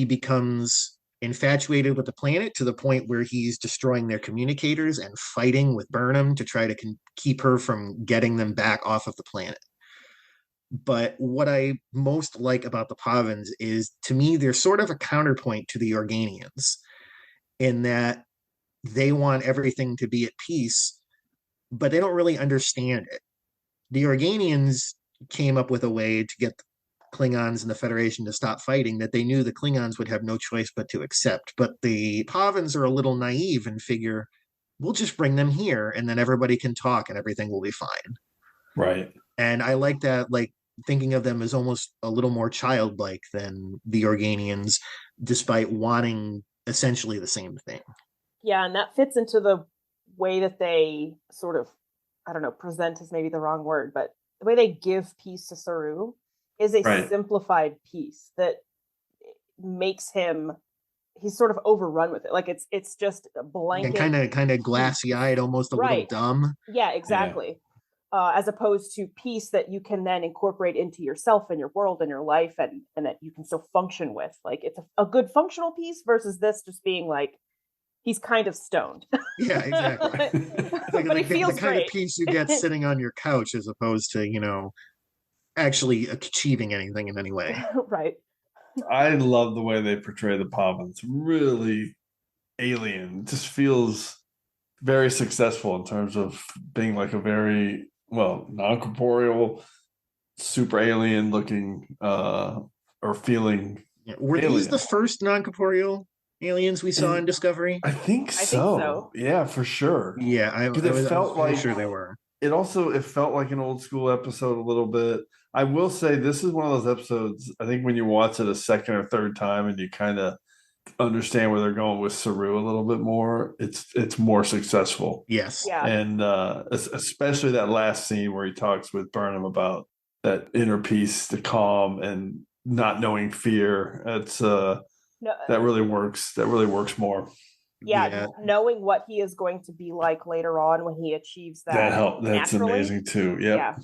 becomes infatuated with the planet to the point where he's destroying their communicators and fighting with Burnham to try to keep her from getting them back off of the planet. But what I most like about the Pavans is, to me, they're sort of a counterpoint to the Organians in that they want everything to be at peace, but they don't really understand it. The Organians came up with a way to get Klingons and the Federation to stop fighting that they knew the Klingons would have no choice but to accept. But the Pavans are a little naive and figure, we'll just bring them here and then everybody can talk and everything will be fine. Right. And I like that, like thinking of them as almost a little more childlike than the Organians, despite wanting essentially the same thing. Yeah, and that fits into the way that they sort of, I don't know, present is maybe the wrong word, but the way they give peace to Saru is a simplified piece that makes him, he's sort of overrun with it. Like it's just a blanket. Kind of glassy-eyed, almost a little dumb. Yeah, exactly. Yeah. As opposed to peace that you can then incorporate into yourself and your world and your life and that you can still function with. Like it's a good functional piece versus this just being like, he's kind of stoned. Yeah, exactly. But he feels the kind great. of peace you get sitting on your couch as opposed to, actually achieving anything in any way. Right. I love the way they portray the Pavans. Really alien. Just feels very successful in terms of being like a very, non-corporeal, super alien looking or feeling. Yeah. Were these the first non-corporeal aliens we saw in Discovery? I think so. Yeah, for sure. Yeah, I felt like sure they were. It felt like an old school episode a little bit. I will say this is one of those episodes, I think when you watch it a second or third time and you kind of understand where they're going with Saru a little bit more, it's more successful. Yes. Yeah. And especially that last scene where he talks with Burnham about that inner peace, the calm and not knowing fear. It's that really works. That really works more. Yeah, knowing what he is going to be like later on when he achieves that. That's naturally. Amazing too. Yep.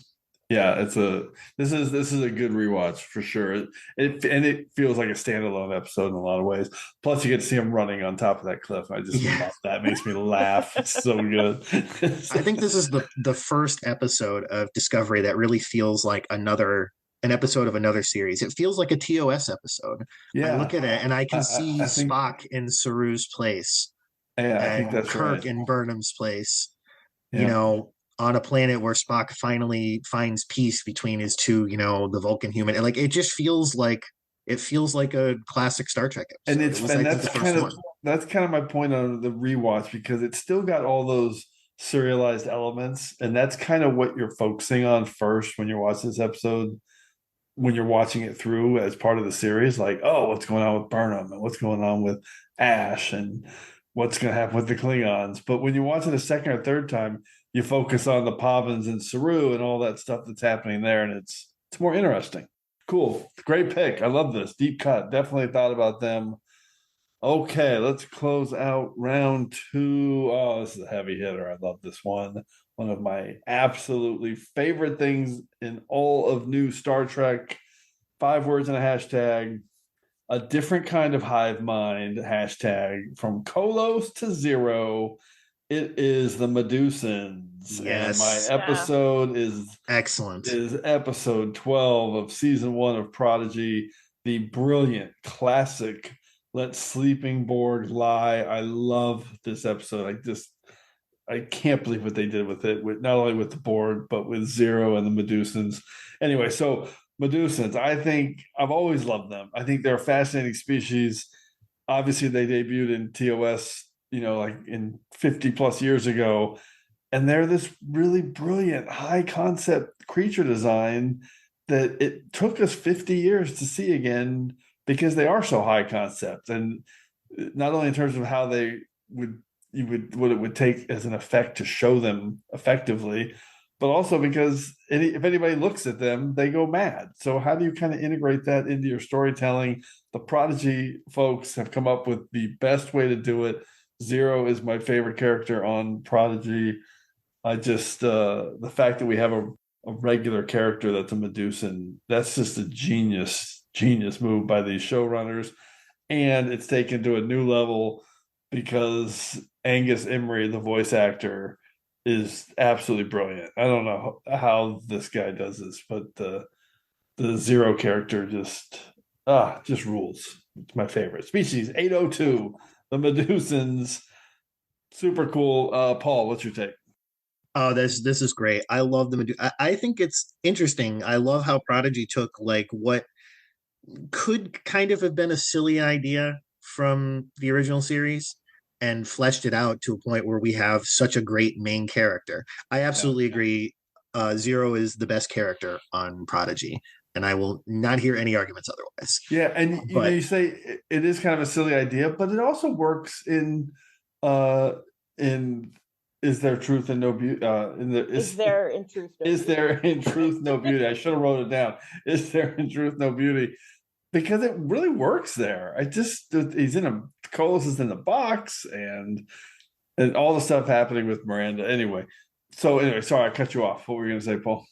Yeah. This is a good rewatch for sure. It feels like a standalone episode in a lot of ways. Plus, you get to see him running on top of that cliff. I just love that. Makes me laugh. It's so good. I think this is the first episode of Discovery that really feels like an episode of another series. It feels like a TOS episode. Yeah. I look at it and I can see Spock in Saru's place. Yeah, I think that's Kirk right. in Burnham's place. Yeah. On a planet where Spock finally finds peace between his two, the Vulcan human. And like it just feels like a classic Star Trek episode. That's kind of my point on the rewatch, because it's still got all those serialized elements, and that's kind of what you're focusing on first when you're watching this episode, when you're watching it through as part of the series, like, oh, what's going on with Burnham and what's going on with Ash and what's going to happen with the Klingons. But when you watch it a second or third time, you focus on the Pavans and Saru and all that stuff that's happening there, and it's more interesting. Cool. Great pick. I love this. Deep cut. Definitely thought about them. Okay, let's close out round 2. Oh, this is a heavy hitter. I love this one. One of my absolutely favorite things in all of new Star Trek. 5 words and a hashtag. A different kind of hive mind hashtag. From Kolos to Zero. It is the Medusans. Yes. And my episode is excellent. Is episode 12 of season 1 of Prodigy. The brilliant classic Let Sleeping Borg Lie. I love this episode. I can't believe what they did with it, not only with the Borg, but with Zero and the Medusans. Anyway, so Medusans, I think I've always loved them. I think they're a fascinating species. Obviously, they debuted in TOS, like in 50 plus years ago. And they're this really brilliant, high concept creature design that it took us 50 years to see again, because they are so high concept. And not only in terms of how they would, what it would take as an effect to show them effectively, but also because if anybody looks at them, they go mad. So how do you kind of integrate that into your storytelling? The Prodigy folks have come up with the best way to do it. Zero is my favorite character on Prodigy. I just the fact that we have a regular character that's a Medusan, that's just a genius move by these showrunners. And it's taken to a new level because Angus Emery, the voice actor, is absolutely brilliant. I don't know how this guy does this, but the Zero character just rules. It's my favorite. Species 802, the Medusans. Super cool. Paul, what's your take? Oh, this is great. I love the Medusa. I think it's interesting. I love how Prodigy took like what could kind of have been a silly idea from the original series and fleshed it out to a point where we have such a great main character. I absolutely agree. Zero is the best character on Prodigy, and I will not hear any arguments otherwise. Yeah, and you say it is kind of a silly idea, but it also works in Is There Truth and No Beauty? Is there in truth no beauty? I should have wrote it down. Is there in truth no beauty? Because it really works there. Kolos is in the box, and all the stuff happening with Miranda. Anyway, sorry I cut you off. What were you going to say, Paul?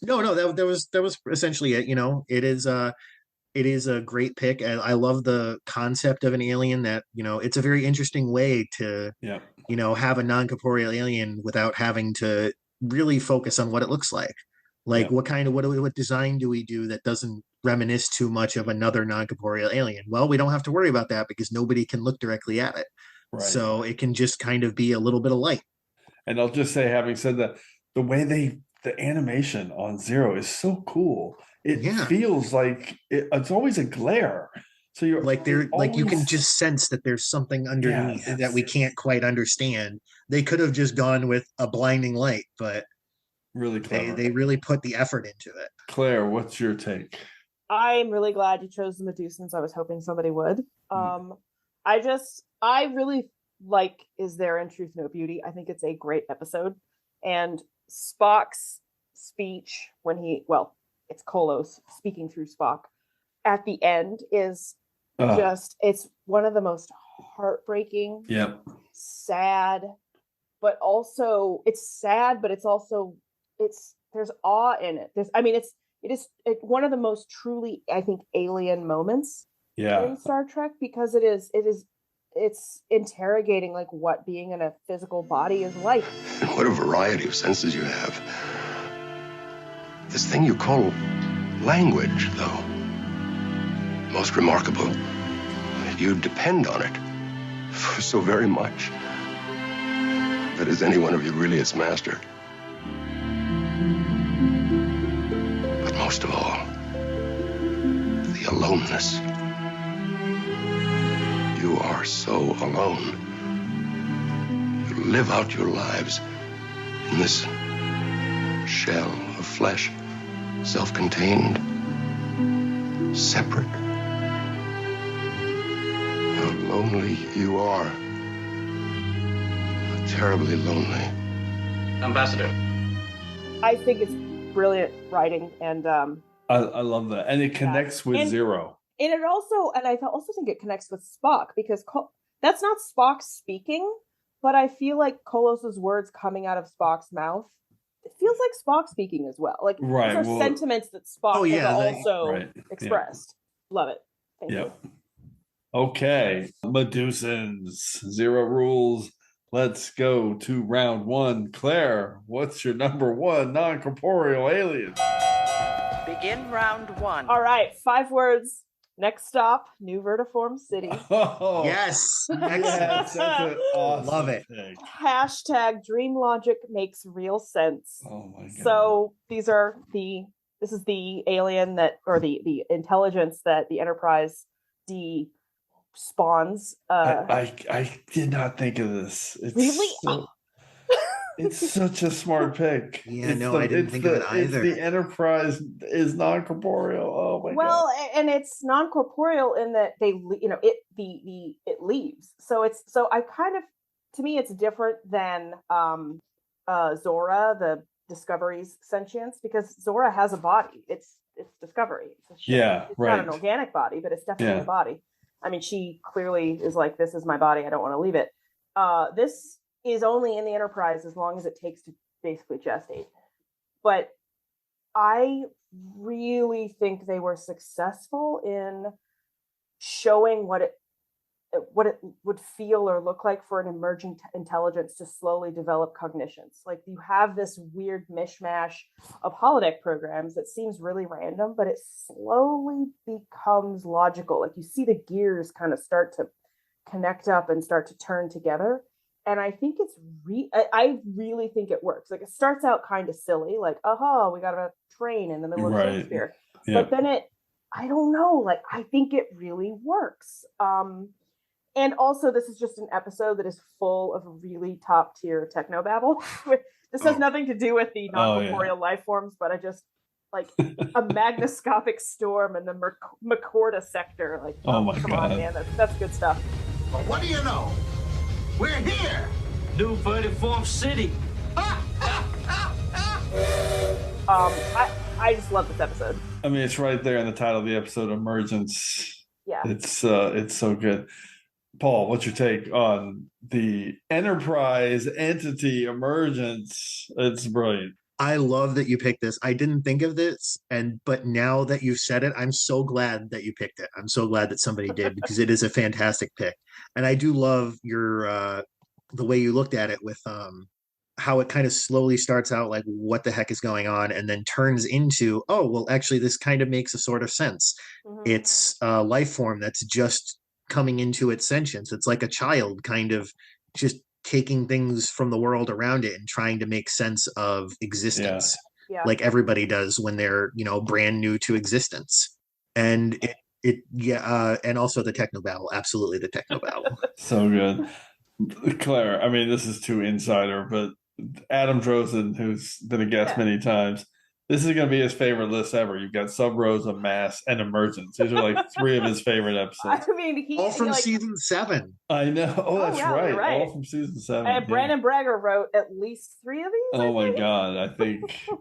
No, that was essentially it. It is a great pick, and I love the concept of an alien. That it's a very interesting way to have a non-corporeal alien without having to really focus on what it looks like. What design do we do that doesn't reminisce too much of another non-corporeal alien? Well, we don't have to worry about that because nobody can look directly at it. Right. So it can just kind of be a little bit of light. And I'll just say, having said that, the way the animation on Zero is so cool. It feels like it's always a glare. So you're you can just sense that there's something underneath that we can't quite understand. They could have just gone with a blinding light, but really clever. They really put the effort into it. Claire, what's your take? I'm really glad you chose the Medusans. I was hoping somebody would. I really like Is There in Truth No Beauty? I think it's a great episode. And Spock's speech when it's Kolos speaking through Spock at the end is it's one of the most heartbreaking, sad, but also it's sad, but it's also there's awe in it. It is one of the most truly, I think, alien moments in Star Trek, because it's interrogating like what being in a physical body is like. And what a variety of senses you have. This thing you call language, though, most remarkable. You depend on it for so very much. But is any one of you really its master? But most of all, the aloneness. You are so alone. You live out your lives in this shell of flesh, self-contained, separate. How lonely you are. How terribly lonely. Ambassador. I think it's brilliant writing, and I love that, and it connects with Zero. And I also think it connects with Spock, because that's not Spock speaking, but I feel like Kolos's words coming out of Spock's mouth, it feels like Spock speaking as well. Like those are sentiments that Spock has also expressed. Love it. Thank you. Okay, Medusans, Zero rules. Let's go to round one. Claire, what's your number one non-corporeal alien? Begin round one. All right, 5 words. Next stop, New Vertiform City. Oh, yes. That's awesome. Love it. Hashtag dream logic makes real sense. Oh my God. So this is the alien or the intelligence that the Enterprise D spawns. I did not think of this. Really? It's such a smart pick. I didn't think of it either. The Enterprise is non-corporeal. Oh my God. Well, and it's non-corporeal in that it leaves. So I kind of, to me, it's different than Zora, the Discovery's sentience, because Zora has a body. It's Discovery. It's a ship. Yeah, it's right. not an organic body, but it's definitely a body. I mean, she clearly is like, this is my body. I don't want to leave it. This is only in the Enterprise as long as it takes to basically gestate. But I really think they were successful in showing what it would feel or look like for an emerging intelligence to slowly develop cognitions. Like, you have this weird mishmash of holodeck programs that seems really random, but it slowly becomes logical. Like, you see the gears kind of start to connect up and start to turn together. And I think I really think it works. Like, it starts out kind of silly, like, we got a train in the middle of Shakespeare. Yeah. But then I don't know, like, I think it really works. And also, this is just an episode that is full of really top tier technobabble. This has nothing to do with the non-corporeal life forms, but I just like a magnoscopic storm in the Macorda sector. Like, my come God, on, man, that's good stuff. Well, what do you know? We're here. New vertiform city. I just love this episode. I mean, it's right there in the title of the episode, Emergence. Yeah. It's so good. Paul, what's your take on the Enterprise entity Emergence? It's brilliant. I love that you picked this. I didn't think of this, but now that you've said it, I'm so glad that you picked it. I'm so glad that somebody did, because it is a fantastic pick. And I do love your the way you looked at it with how it kind of slowly starts out like, what the heck is going on, and then turns into, oh, well, actually, this kind of makes a sort of sense. Mm-hmm. It's a life form that's just coming into its sentience. It's like a child kind of just taking things from the world around it and trying to make sense of existence, like everybody does when they're, brand new to existence. And and also the technobabble, absolutely the technobabble. So good. Claire, I mean, this is too insider, but Adam Drozen, who's been a guest many times, this is going to be his favorite list ever. You've got Sub Rosa, Mass, and Emergence. These are like 3 of his favorite episodes. I mean, all from season 7. I know. Oh, that's right. All from season 7. And Brandon Braga wrote at least 3 of these. Oh my God, I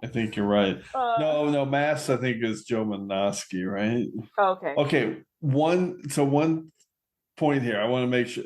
think you're right. No, Mass, I think, is Joe Manoski, right? Okay. Okay. One point here. I want to make sure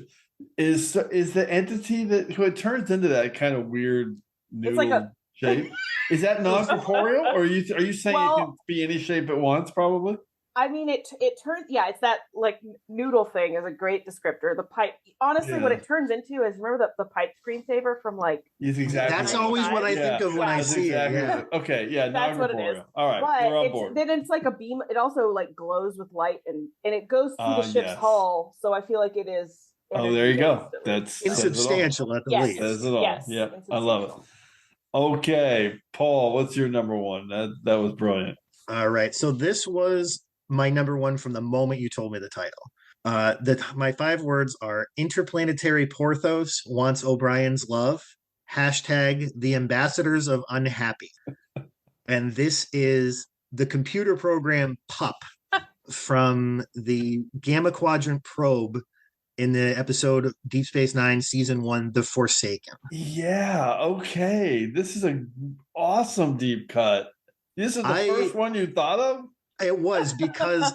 is the entity that who it turns into that kind of weird noodle shape. Is that non-corporeal, or are you saying it can be any shape it wants? Probably. I mean, it turns. Yeah, it's that like noodle thing is a great descriptor. The pipe. Honestly, what it turns into is, remember the pipe screensaver from like. Yes, exactly. That's always what I think of when I see it. Yeah. Okay, yeah, that's what it is. All right, we're on board. Then it's like a beam. It also like glows with light, and it goes through the ship's hull. So I feel like it is. Oh, there you go. That's insubstantial at the least. Says it all. Yes, yeah, I love it. Okay, Paul, what's your number one? That was brilliant. All right, so this was my number one from the moment you told me the title. My 5 words are: interplanetary Porthos wants O'Brien's love. # the ambassadors of unhappy. And this is the computer program PUP from the Gamma Quadrant probe in the episode Deep Space Nine, Season 1, The Forsaken. Yeah, okay. This is an awesome deep cut. This is the first one you thought of? It was because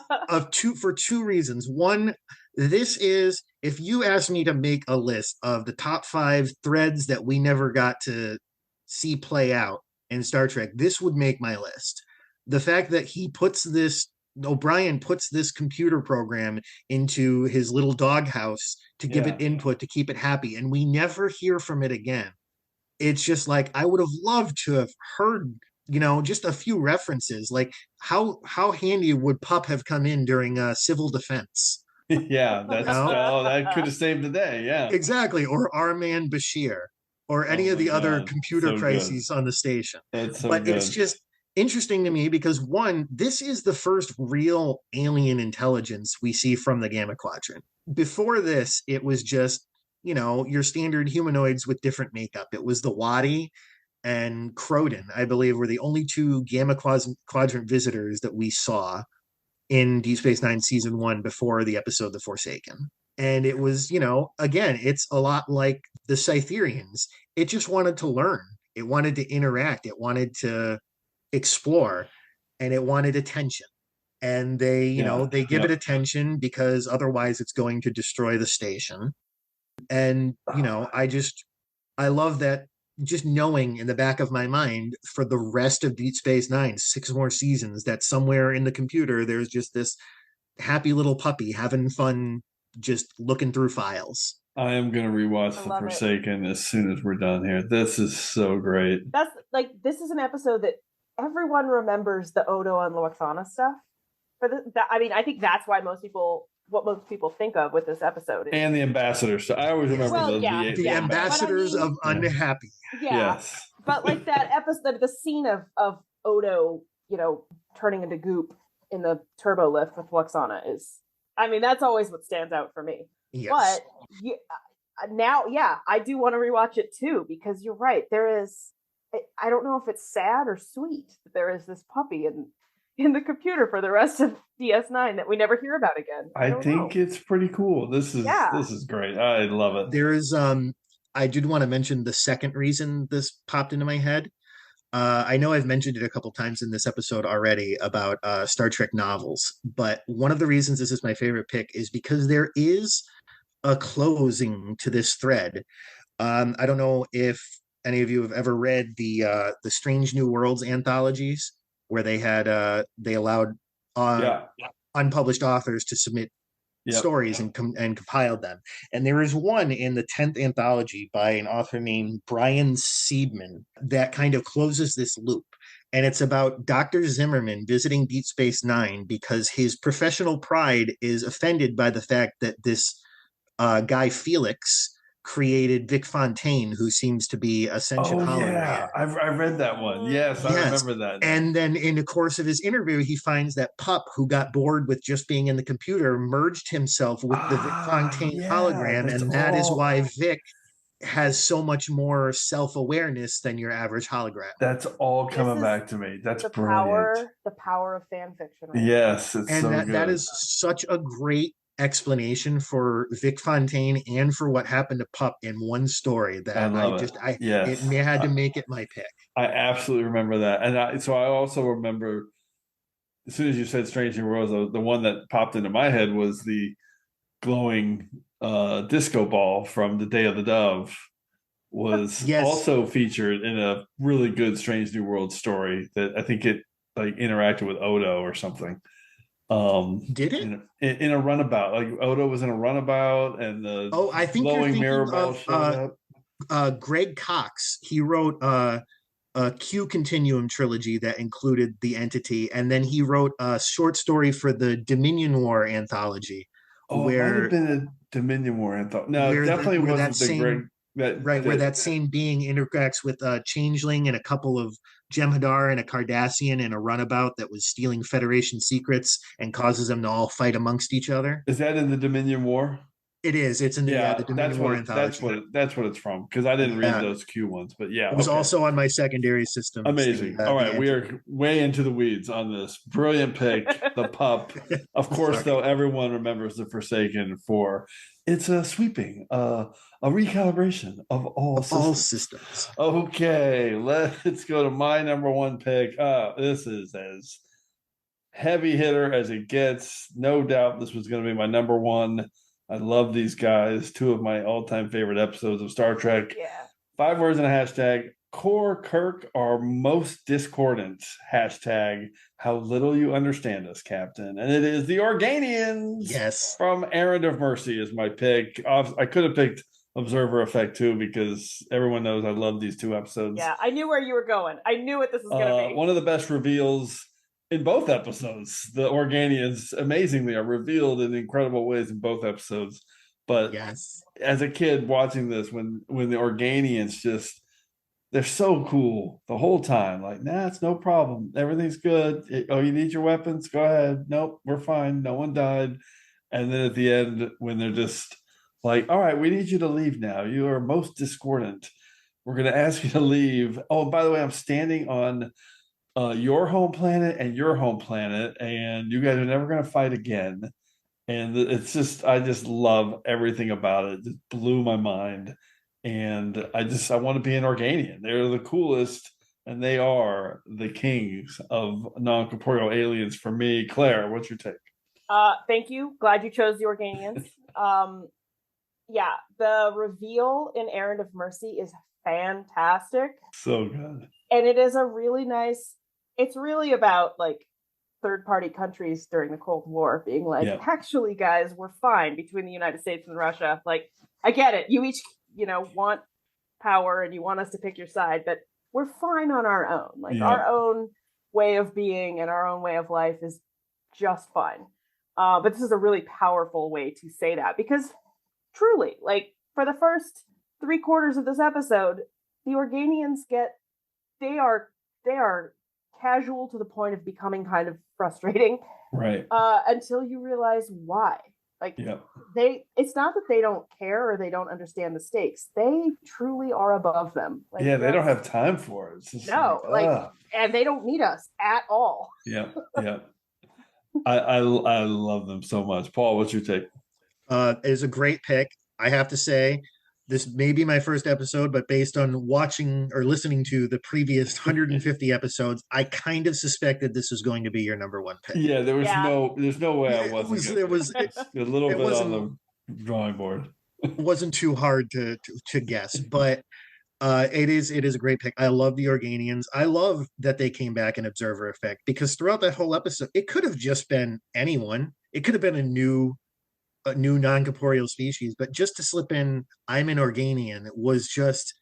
for 2 reasons. One, this is, if you asked me to make a list of the top 5 threads that we never got to see play out in Star Trek, this would make my list. The fact that O'Brien puts this computer program into his little doghouse to give it input, to keep it happy, and we never hear from it again. It's just like, I would have loved to have heard, just a few references. Like, how handy would PUP have come in during civil defense? Yeah, that could have saved the day. Yeah, exactly. Or Arman Bashir, or any of the other computer crises on the station. It's just interesting to me because, one, this is the first real alien intelligence we see from the Gamma Quadrant. Before this, it was just, your standard humanoids with different makeup. It was the Wadi and Croden, I believe, were the only 2 Gamma Quadrant visitors that we saw in Deep Space Nine Season 1 before the episode The Forsaken. And it was, again, it's a lot like the Cytherians. It just wanted to learn. It wanted to interact. It wanted to explore, and it wanted attention. And they give it attention because otherwise it's going to destroy the station. And, I love that, just knowing in the back of my mind for the rest of Deep Space Nine, 6 more seasons, that somewhere in the computer, there's just this happy little puppy having fun, just looking through files. I am going to rewatch The Forsaken as soon as we're done here. This is so great. This is an episode that everyone remembers the Odo and Lwaxana stuff. I think that's why most people think of with this episode. And the ambassadors. So I always remember the ambassadors of unhappy. Yeah. Yes. But like that episode, the scene of Odo, turning into goop in the turbo lift with Lwaxana that's always what stands out for me. Yes. But now, I do want to rewatch it too, because you're right. There is, I don't know if it's sad or sweet that there is this puppy in the computer for the rest of DS9 that we never hear about again. I think it's pretty cool. This is great. I love it. There is, I did want to mention the second reason this popped into my head. I know I've mentioned it a couple times in this episode already about Star Trek novels, but one of the reasons this is my favorite pick is because there is a closing to this thread. I don't know if any of you have ever read the Strange New Worlds anthologies, where they had they allowed unpublished authors to submit stories and compiled them. And there is one in the 10th anthology by an author named Brian Seidman that kind of closes this loop. And it's about Dr. Zimmerman visiting Deep Space Nine because his professional pride is offended by the fact that this guy Felix created Vic Fontaine, who seems to be a sentient hologram. Yeah, I read that one. Yes, I remember that. And then in the course of his interview, he finds that Pup, who got bored with just being in the computer, merged himself with the Vic Fontaine hologram, and that is why Vic has so much more self-awareness than your average hologram. That's all coming back to me. That's the brilliant. The power of fan fiction. Right? Yes, it's and so that, good. that is such a great explanation for Vic Fontaine and for what happened to Pup in one story that it had to make it my pick. I absolutely remember that. And I also remember, as soon as you said Strange New Worlds, the one that popped into my head was the glowing disco ball from The Day of the Dove was also featured in a really good Strange New World story that I think it interacted with Odo or something. Did it in a runabout? Like Odo was in a runabout, and the I think glowing mirror ball showed up. Greg Cox, he wrote a Q Continuum trilogy that included the Entity, and then he wrote a short story for the Dominion War anthology. It might have been a Dominion War anthology. No, it definitely wasn't the Greg. Where that same being interacts with a changeling and a couple of Jem'Hadar and a Cardassian in a runabout that was stealing Federation secrets and causes them to all fight amongst each other. Is that in the Dominion War? It is. It's in the Dominion War anthology. That's what it's from, because I didn't read those Q ones, but yeah. It was also on my secondary system. Amazing. All right, we are way into the weeds on this. Brilliant pick, the Pup. Of course, though, everyone remembers The Forsaken for it's a sweeping, a recalibration of all systems. Okay, let's go to my number one pick. This is as heavy hitter as it gets. No doubt this was going to be my number one. I love these guys. 2 of my all-time favorite episodes of Star Trek. Yeah. 5 words and a hashtag. Core Kirk are most discordant. Hashtag how little you understand us, Captain. And it is the Organians. Yes. From Errand of Mercy is my pick. I could have picked Observer Effect too, because everyone knows I love these 2 episodes. Yeah, I knew where you were going. I knew what this was going to be. One of the best reveals in both episodes. The Organians, amazingly, are revealed in incredible ways in both episodes. But as a kid watching this, when the Organians they're so cool the whole time. Like, nah, it's no problem. Everything's good. You need your weapons? Go ahead. Nope, we're fine. No one died. And then at the end, when they're just like, all right, we need you to leave now. You are most discordant. We're going to ask you to leave. Oh, by the way, I'm standing on your home planet and your home planet, and you guys are never going to fight again. And I just love everything about it. It just blew my mind. And I want to be an Organian. They're the coolest, and they are the kings of non-corporeal aliens for me. Claire, what's your take? Thank you. Glad you chose the Organians. Yeah, the reveal in Errand of Mercy is fantastic. So good. And it is a really nice, it's really about like third-party countries during the Cold War being like, actually, guys, we're fine between the United States and Russia. Like, I get it. You each, want power and you want us to pick your side, but we're fine on our own. Like, our own way of being and our own way of life is just fine. But this is a really powerful way to say that, because truly, like, for the first 3/4 of this episode, the Organians they are casual to the point of becoming kind of frustrating, right? Until you realize why. Like, it's not that they don't care or they don't understand the stakes. They truly are above them. Like, they don't have time for it. It's just and they don't need us at all. Yeah. I love them so much. Paul, what's your take? It is a great pick. I have to say, this may be my first episode, but based on watching or listening to the previous 150 episodes, I kind of suspected this was going to be your number one pick. Yeah, there's no way I wasn't. It was a little bit on the drawing board. It wasn't too hard to guess, but it is a great pick. I love the Organians. I love that they came back in Observer Effect, because throughout that whole episode, it could have just been anyone. It could have been a new non-corporeal species, but just to slip in, I'm an Organian, was just,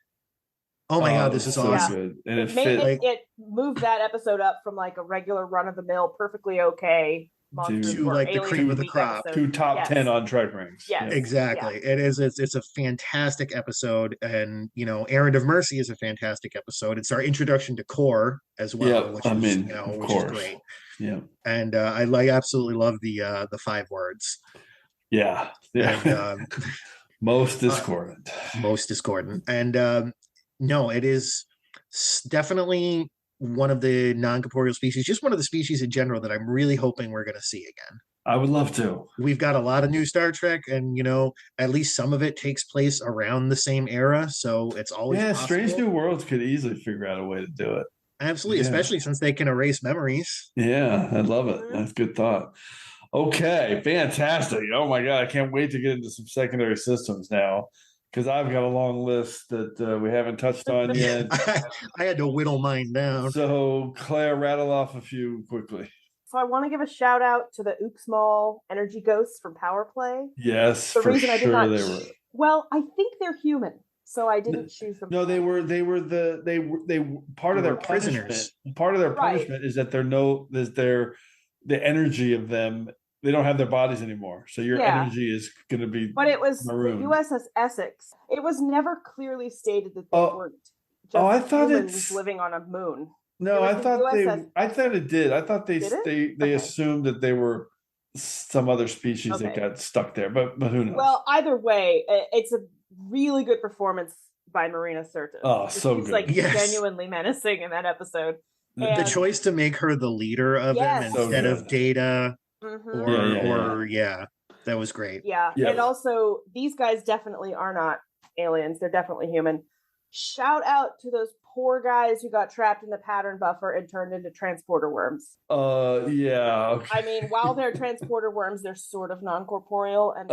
oh my god, this is awesome. Good. And it moved that episode up from like a regular run-of-the-mill, perfectly okay monsters to like the cream of the crop, to top 10 on TrekRanks. Yes. Exactly. Yeah. It's a fantastic episode, and Errand of Mercy is a fantastic episode. It's our introduction to Core as well, which is great. Yeah, and I absolutely love the 5 words. Yeah. And, most discordant. And no, it is definitely one of the non-corporeal species, just one of the species in general that I'm really hoping we're going to see again. I would love to. We've got a lot of new Star Trek, and at least some of it takes place around the same era, so it's always possible. Strange New Worlds could easily figure out a way to do it. Absolutely, especially since they can erase memories. Yeah, I love it. That's good thought. Okay, fantastic. Oh my God, I can't wait to get into some secondary systems now, because I've got a long list that we haven't touched on yet. I had to whittle mine down. So, Claire, rattle off a few quickly. So I want to give a shout out to the Uxmal energy ghosts from Power Play. Yes, the for reason I did sure not they were. Well, I think they're human, so I didn't choose them. No, they were part of their prisoners. Part of their punishment is that the energy of them. They don't have their bodies anymore, so your energy is going to be. But it was marooned. the USS Essex. It was never clearly stated that they weren't. Just I thought humans living on a moon. No, I thought it did. I thought they assumed that they were some other species that got stuck there, but who knows? Well, either way, it's a really good performance by Marina Sirtis. Oh, so good! Like genuinely menacing in that episode. The choice to make her the leader of them instead of Data. That was great. Yeah, and also these guys definitely are not aliens. They're definitely human. Shout out to those poor guys who got trapped in the pattern buffer and turned into transporter worms. Okay. I mean, while they're transporter worms, they're sort of non-corporeal, and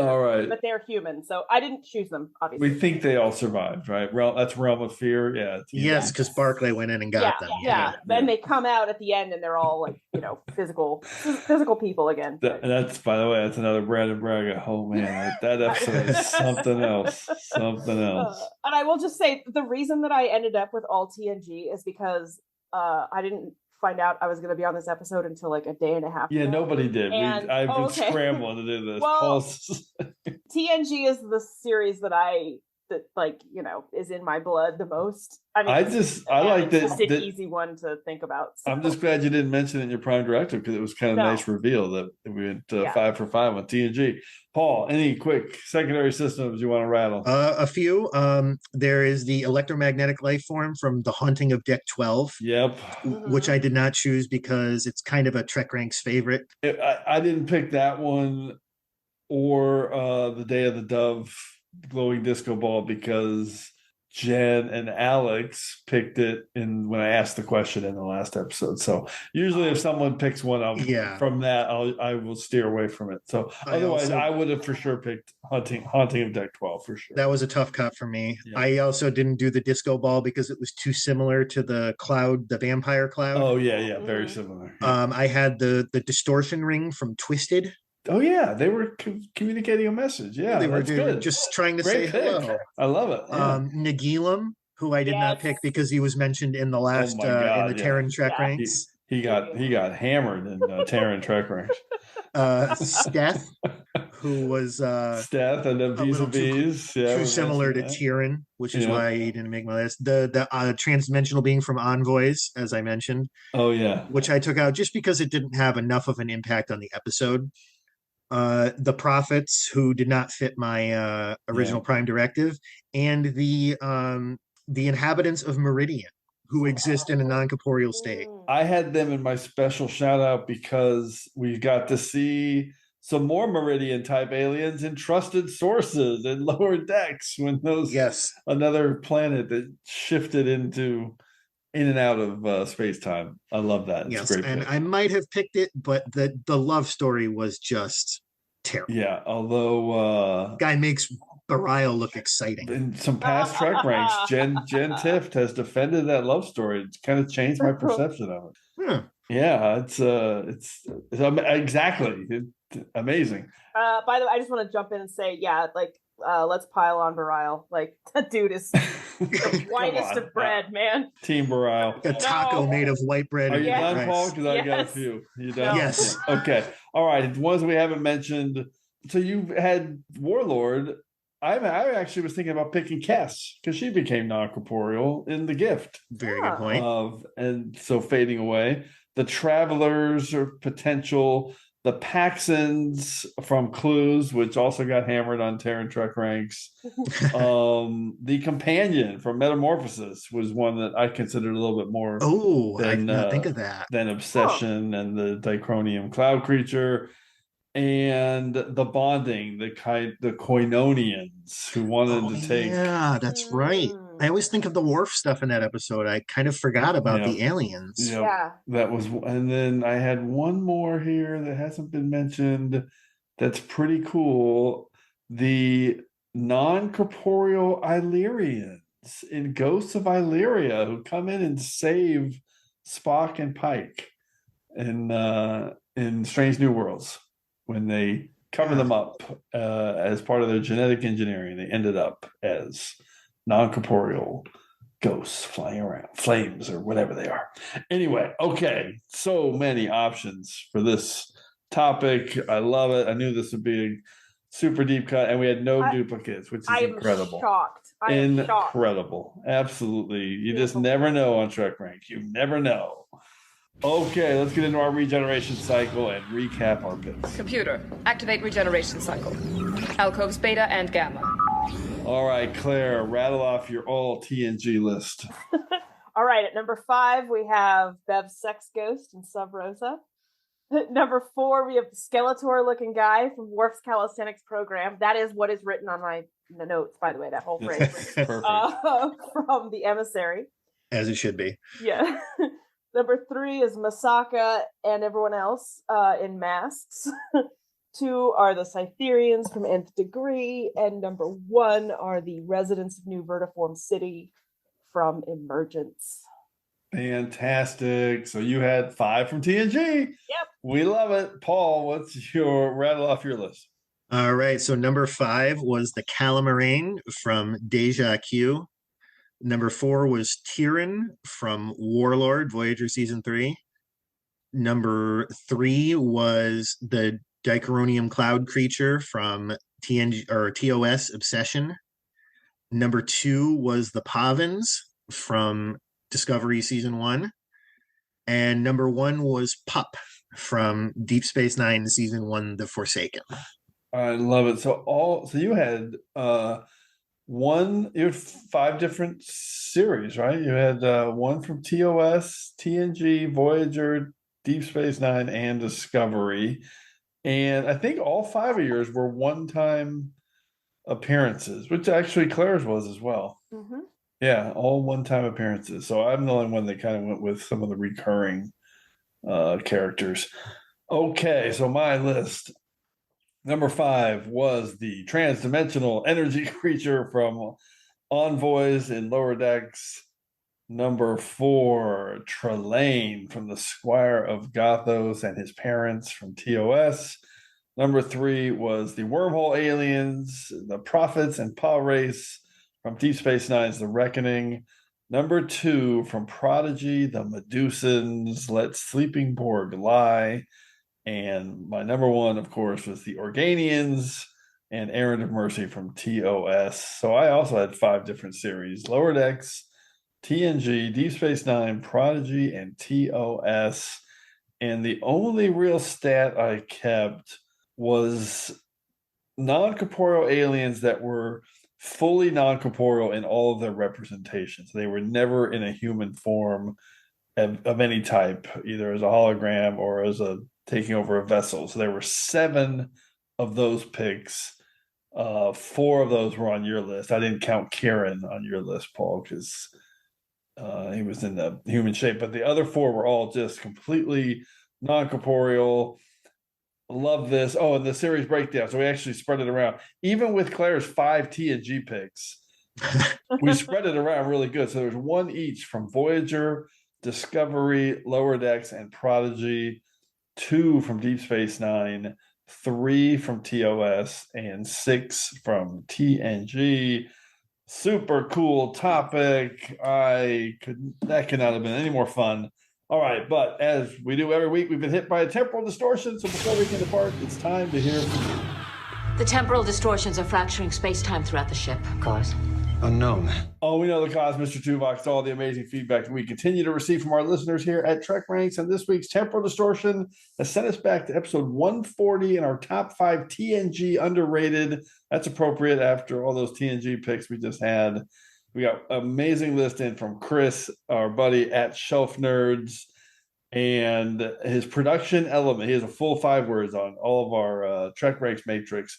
but they're human. So I didn't choose them, obviously. We think they all survived, right? That's Realm of Fear. Yeah. Yes, because Barclay went in and got them. Yeah. Then they come out at the end, and they're all like, physical people again. That's, by the way, that's another Brandon Braga. Oh man, that episode is something else. And I will just say, the reason that I ended up with all TNG is because I didn't find out I was going to be on this episode until like a day and a half ago. Yeah, nobody did. I've been scrambling to do this. Well, TNG is the series that is in my blood the most. I mean, I like that. It's just an easy one to think about. So. I'm just glad you didn't mention it in your Prime Directive, because it was kind of a nice reveal that we went 5 for 5 on TNG. Paul, any quick secondary systems you want to rattle? A few. There is the electromagnetic life form from The Haunting of Deck 12. Yep. Which I did not choose because it's kind of a TrekRanks favorite. I didn't pick that one or the Day of the Dove glowing disco ball, because Jen and Alex picked it when I asked the question in the last episode. So usually if someone picks one up from that, I will steer away from it. So otherwise I would have for sure picked Haunting of Deck 12 for sure. That was a tough cut for me. Yeah. I also didn't do the disco ball because it was too similar to the vampire cloud. Oh yeah, very similar. Yeah. I had the distortion ring from Twisted. Oh yeah, they were communicating a message. Yeah, they were good. Just trying to Great say pick. hello. I love it. Yeah. Nagilum, who I did not pick because he was mentioned in the last in the Terran Trek ranks. He got hammered in Terran Trek ranks. Steph, who was Steph, and then vis-a-vis, too similar to Tyrion, which is why he didn't make my list. The transdimensional being from Envoys, as I mentioned. Oh yeah, which I took out just because it didn't have enough of an impact on the episode. The Prophets, who did not fit my original Prime Directive, and the inhabitants of Meridian, who exist in a non-corporeal state. I had them in my special shout out because we got to see some more Meridian type aliens in trusted sources and lower decks when those another planet that shifted in and out of space-time. I love that. It's great. And I might have picked it, but the love story was just terrible. Yeah, although guy makes Bareil look exciting. In some past Trek ranks, Jen Tift has defended that love story. It's kind of changed my perception of it. Yeah, it's exactly amazing. By the way, I just want to jump in and say, let's pile on Bareil. Like, that dude is the whitest of bread, man. Team Bareil. A taco made of white bread. Are you done, Paul? Because I got a few. You done? Yes. Okay. All right. The ones we haven't mentioned. So you had Warlord. I actually was thinking about picking Cass because she became non-corporeal in The Gift. Very good point. And so fading away. The Travelers are potential. The Paxons from Clues, which also got hammered on Terran Trek ranks. The Companion from Metamorphosis was one that I considered a little bit more. Oh, I did not think of that. Than Obsession and the Dicronium Cloud Creature. And the Bonding, the Koinonians who wanted to take. Yeah, that's right. I always think of the Worf stuff in that episode. I kind of forgot about the aliens. Yeah. That was, and then I had one more here that hasn't been mentioned. That's pretty cool. The non-corporeal Illyrians in Ghosts of Illyria who come in and save Spock and Pike in Strange New Worlds. When they cover them up as part of their genetic engineering, they ended up as non-corporeal ghosts flying around, flames or whatever they are. Anyway, okay, so many options for this topic. I love it. I knew this would be a super deep cut, and we had no duplicates, which is incredible. I am shocked. Incredible. Absolutely. You just never know on Trek Rank. You never know. Okay, let's get into our regeneration cycle and recap our picks. Computer, activate regeneration cycle. Alcoves beta and gamma. All right, Claire, rattle off your all TNG list. All right, at number 5, we have Bev's Sex Ghost and Sub Rosa. At number 4, we have the Skeletor-looking guy from Worf's Calisthenics program. That is what is written on my notes, by the way, that whole phrase. Perfect. From the Emissary. As it should be. Yeah. Number 3 is Masaka and everyone else in masks. 2 are the Cytherians from Nth Degree. And number 1 are the residents of New Vertiform City from Emergence. Fantastic. So you had 5 from TNG. Yep. We love it. Paul, what's your rattle off your list? All right. So number 5 was the Calamarain from Deja Q. Number 4 was Tyrion from Warlord, Voyager Season 3. Number 3 was the Dicronium Cloud Creature from TNG or TOS Obsession. Number 2 was the Pavins from Discovery Season 1. And number 1 was Pup from Deep Space Nine Season 1, The Forsaken. I love it. So you had you had 5 different series, right? You had one from TOS, TNG, Voyager, Deep Space Nine, and Discovery. And I think all 5 of yours were one-time appearances, which actually Claire's was as well. Mm-hmm. Yeah, all one-time appearances. So I'm the only one that kind of went with some of the recurring characters. Okay, so my list. Number 5 was the transdimensional energy creature from Envoys in Lower Decks. Number 4, Trelane from the Squire of Gothos and his parents from TOS. Number 3 was the Wormhole Aliens, the Prophets and Pa Race from Deep Space Nine's The Reckoning. Number 2 from Prodigy, the Medusans, Let Sleeping Borg Lie. And my number 1, of course, was the Organians and Errand of Mercy from TOS. So I also had 5 different series: Lower Decks, TNG, Deep Space Nine, Prodigy, and TOS. And the only real stat I kept was non-corporeal aliens that were fully non-corporeal in all of their representations. They were never in a human form of any type, either as a hologram or as a taking over a vessel. So there were 7 of those picks. 4 of those were on your list. I didn't count Kieran on your list, Paul, because he was in the human shape, but the other 4 were all just completely non-corporeal. Love this. Oh, and the series breakdown. So we actually spread it around. Even with Claire's 5 TNG picks, we spread it around really good. So there's 1 each from Voyager, Discovery, Lower Decks, and Prodigy. 2 from Deep Space Nine, 3 from TOS, and 6 from TNG. Super cool topic. That could not have been any more fun. All right, but as we do every week, we've been hit by a temporal distortion. So before we can depart, it's time to hear from you. The temporal distortions are fracturing space-time throughout the ship. Cause? Unknown. Oh, we know the cause, Mr. Tuvok, to all the amazing feedback that we continue to receive from our listeners here at TrekRanks. And this week's temporal distortion has sent us back to episode 140 in our top 5 TNG underrated. That's appropriate after all those TNG picks we just had. We got an amazing list in from Chris, our buddy at Shelf Nerds, and his production element. He has a full 5 words on all of our TrekRanks matrix.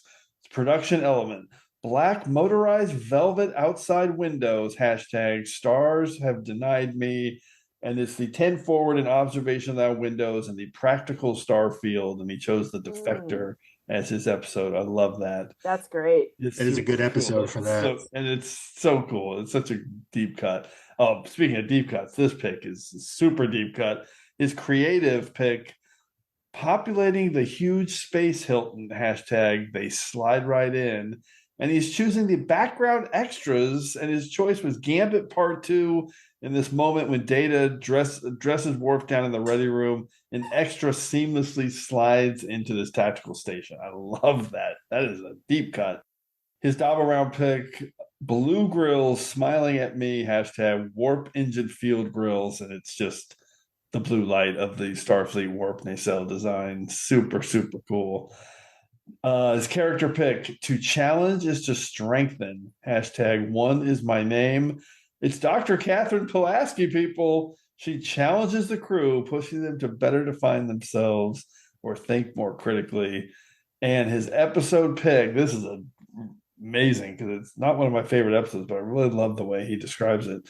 Production element: black motorized velvet outside windows, hashtag stars have denied me. And it's the 10 forward and observation of that windows and the practical star field. And he chose the Defector as his episode. I love that. That's great. It is a good episode for that. And it's so cool. It's such a deep cut. Speaking of deep cuts, this pick is super deep cut. His creative pick, populating the huge space Hilton, hashtag they slide right in. And he's choosing the background extras, and his choice was Gambit Part 2. In this moment when Data dresses Worf down in the ready room, an extra seamlessly slides into this tactical station. I love that. That is a deep cut. His double round pick, Blue Grills Smiling at Me, hashtag Warp Engine Field Grills, and it's just the blue light of the Starfleet Warp nacelle design. Super, super cool. His character pick, to challenge is to strengthen, hashtag One is my name. It's Dr. Catherine Pulaski, people. She challenges the crew, pushing them to better define themselves or think more critically. And his episode pick, this is amazing because it's not one of my favorite episodes, but I really love the way he describes it.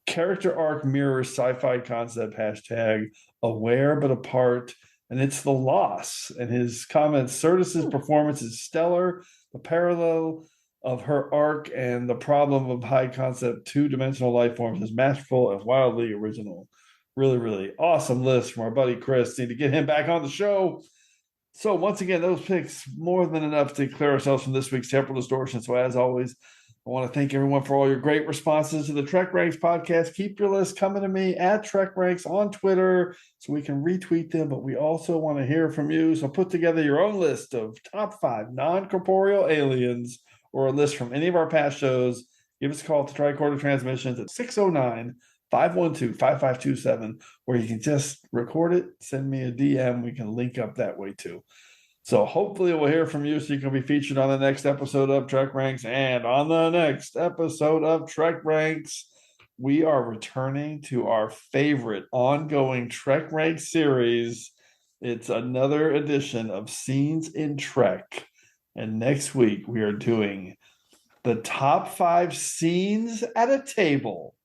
Character arc mirrors sci-fi concept, hashtag aware but apart. And it's The Loss. And his comments, Sirtis's performance is stellar. The parallel of her arc and the problem of high concept 2-dimensional life forms is masterful and wildly original. Really, really awesome list from our buddy Chris. Need to get him back on the show. So once again, those picks more than enough to clear ourselves from this week's temporal distortion. So as always, I want to thank everyone for all your great responses to the TrekRanks podcast. Keep your list coming to me at TrekRanks on Twitter so we can retweet them, but we also want to hear from you. So put together your own list of top 5 non-corporeal aliens or a list from any of our past shows. Give us a call to Tricorder Transmissions at 609-512-5527, where you can just record it, send me a DM. We can link up that way too. So hopefully we'll hear from you so you can be featured on the next episode of TrekRanks. And on the next episode of TrekRanks, we are returning to our favorite ongoing TrekRanks series, It's another edition of Scenes in Trek. And next week we are doing the top 5 scenes at a table.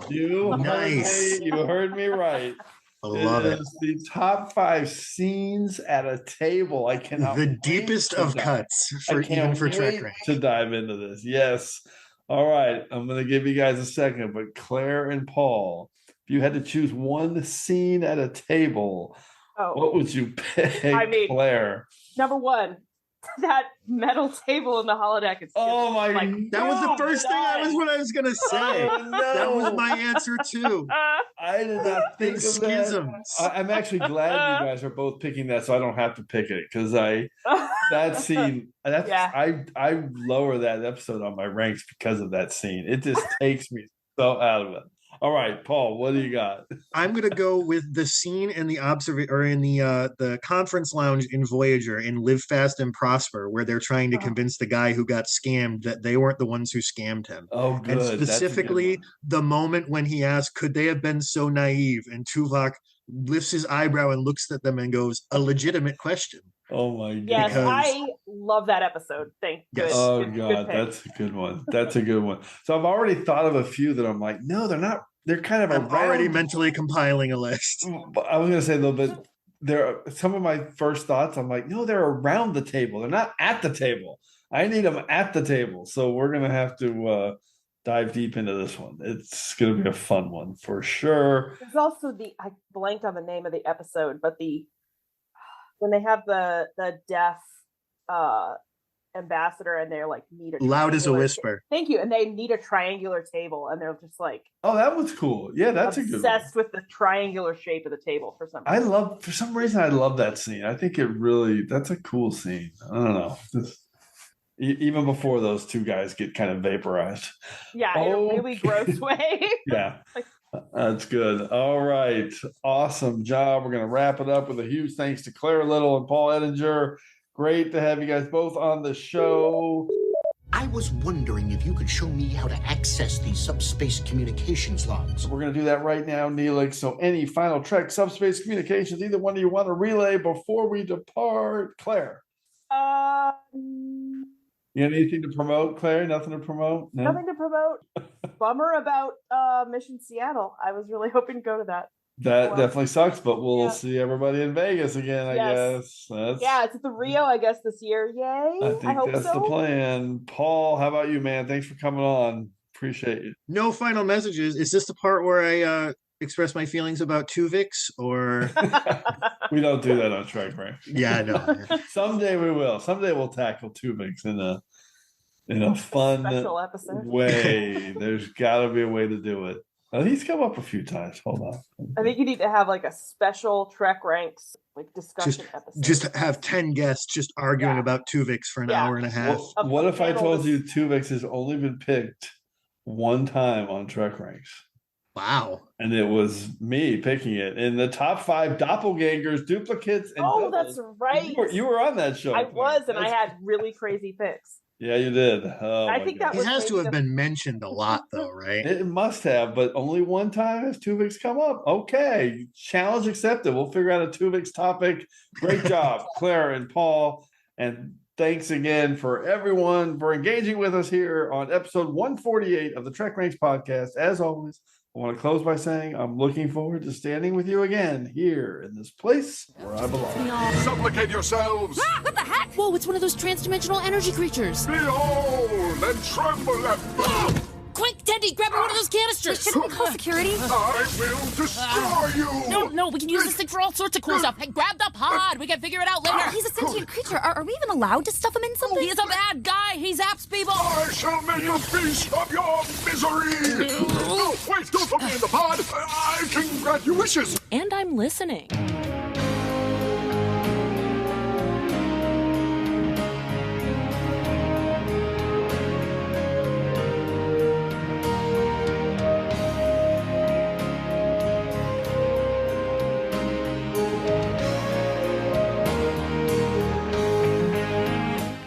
You heard me right. I love it. Is the top 5 scenes at a table. I cannot. The deepest of cuts even for TrekRanks to dive into this. Yes. All right. I'm going to give you guys a second, but Claire and Paul, if you had to choose one scene at a table, what would you pick, Claire? Number 1, that metal table in the holodeck. It's just that was the first thing I was gonna say. Oh, no. That was my answer too. I did not think of schisms. that. I'm actually glad you guys are both picking that, so I don't have to pick it because that scene. I lower that episode on my ranks because of that scene. It just takes me so out of it. All right, Paul, what do you got? I'm gonna go with the scene in the the conference lounge in Voyager in Live Fast and Prosper, where they're trying to convince the guy who got scammed that they weren't the ones who scammed him. Oh, good. And specifically, the moment when he asked, "Could they have been so naive?" and Tuvok lifts his eyebrow and looks at them and goes, "A legitimate question." Oh my god! Yes, I love that episode. Thank you. Oh god, that's a good one. That's a good one. So I've already thought of a few that I'm like, no, they're not. They're kind of already mentally compiling a list. I was gonna say though, but there are some of my first thoughts. I'm like, no, they're around the table. They're not at the table. I need them at the table. So we're gonna have to dive deep into this one. It's gonna be a fun one for sure. There's also I blanked on the name of the episode, but when they have the deaf ambassador and they're like need a loud as a whisper. Thank you. And they need a triangular table and they're just like, oh, that was cool. Yeah, that's a good one. Obsessed with the triangular shape of the table for some reason. For some reason I love that scene. I think that's a cool scene. I don't know. Even before those two guys get kind of vaporized. Yeah, in a really gross way. Yeah. That's good. All right. Awesome job. We're going to wrap it up with a huge thanks to Claire Little and Paul Edinger. Great to have you guys both on the show. I was wondering if you could show me how to access these subspace communications logs. We're going to do that right now, Neelix. So any final Trek subspace communications, either one of you want to relay before we depart? Claire. You have anything to promote, Claire? Nothing to promote? No? Nothing to promote. Bummer about Mission Seattle. I was really hoping to go to that. That definitely sucks, but we'll see everybody in Vegas again, I guess. It's at the Rio, I guess, this year. Yay. I think that's the plan. Paul, how about you, man? Thanks for coming on. Appreciate you. No final messages. Is this the part where I express my feelings about Tuvix, or we don't do that on TrekRanks? Yeah, I know. Someday we will. Someday we'll tackle Tuvix in a fun special episode way. There's got to be a way to do it. He's come up a few times. Hold on. I think you need to have like a special TrekRanks discussion episode. Just have 10 guests just arguing about Tuvix for an hour and a half. What if I told you Tuvix has only been picked one time on TrekRanks? Wow. And it was me picking it in the top 5 doppelgangers, duplicates, and doubles. That's right. You were on that show. I was, and I had really crazy picks. Yeah, you did. I think that he has to have been mentioned a lot, though, right? It must have, but only one time has Tuvix come up. Okay, challenge accepted. We'll figure out a Tuvix topic. Great job, Claire and Paul. And thanks again for everyone for engaging with us here on episode 148 of the TrekRanks Podcast. As always, I want to close by saying I'm looking forward to standing with you again here in this place where I belong. Supplicate yourselves! Ah, what the heck? Whoa, it's one of those trans-dimensional energy creatures. Behold and tremble at... Quick, Teddy, grab me one of those canisters. Shouldn't we call security? I will destroy you! No, we can use this thing for all sorts of cool stuff. Hey, grab the pod. We can figure it out later. Oh, he's a sentient creature. Are we even allowed to stuff him in something? He's a bad guy. He zaps people. I shall make a feast of your misery! No, wait, don't put me in the pod! I can grant you wishes! And I'm listening.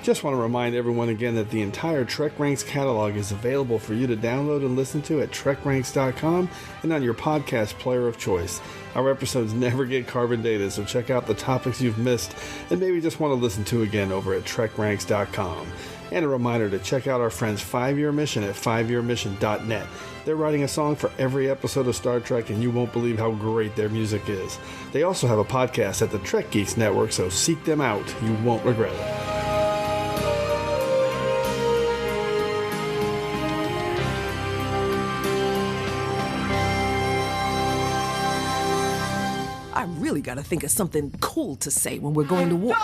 Just want to remind everyone again that the entire TrekRanks catalog is available for you to download and listen to at TrekRanks.com and on your podcast player of choice. Our episodes never get carbon dated, so check out the topics you've missed and maybe just want to listen to again over at TrekRanks.com. And a reminder to check out our friends 5-Year Mission at 5yearmission.net. They're writing a song for every episode of Star Trek, and you won't believe how great their music is. They also have a podcast at the Trek Geeks Network, so seek them out. You won't regret it. I really gotta think of something cool to say when we're going to warp.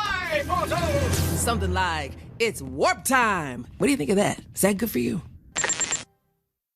Something like, it's warp time. What do you think of that? Is that good for you?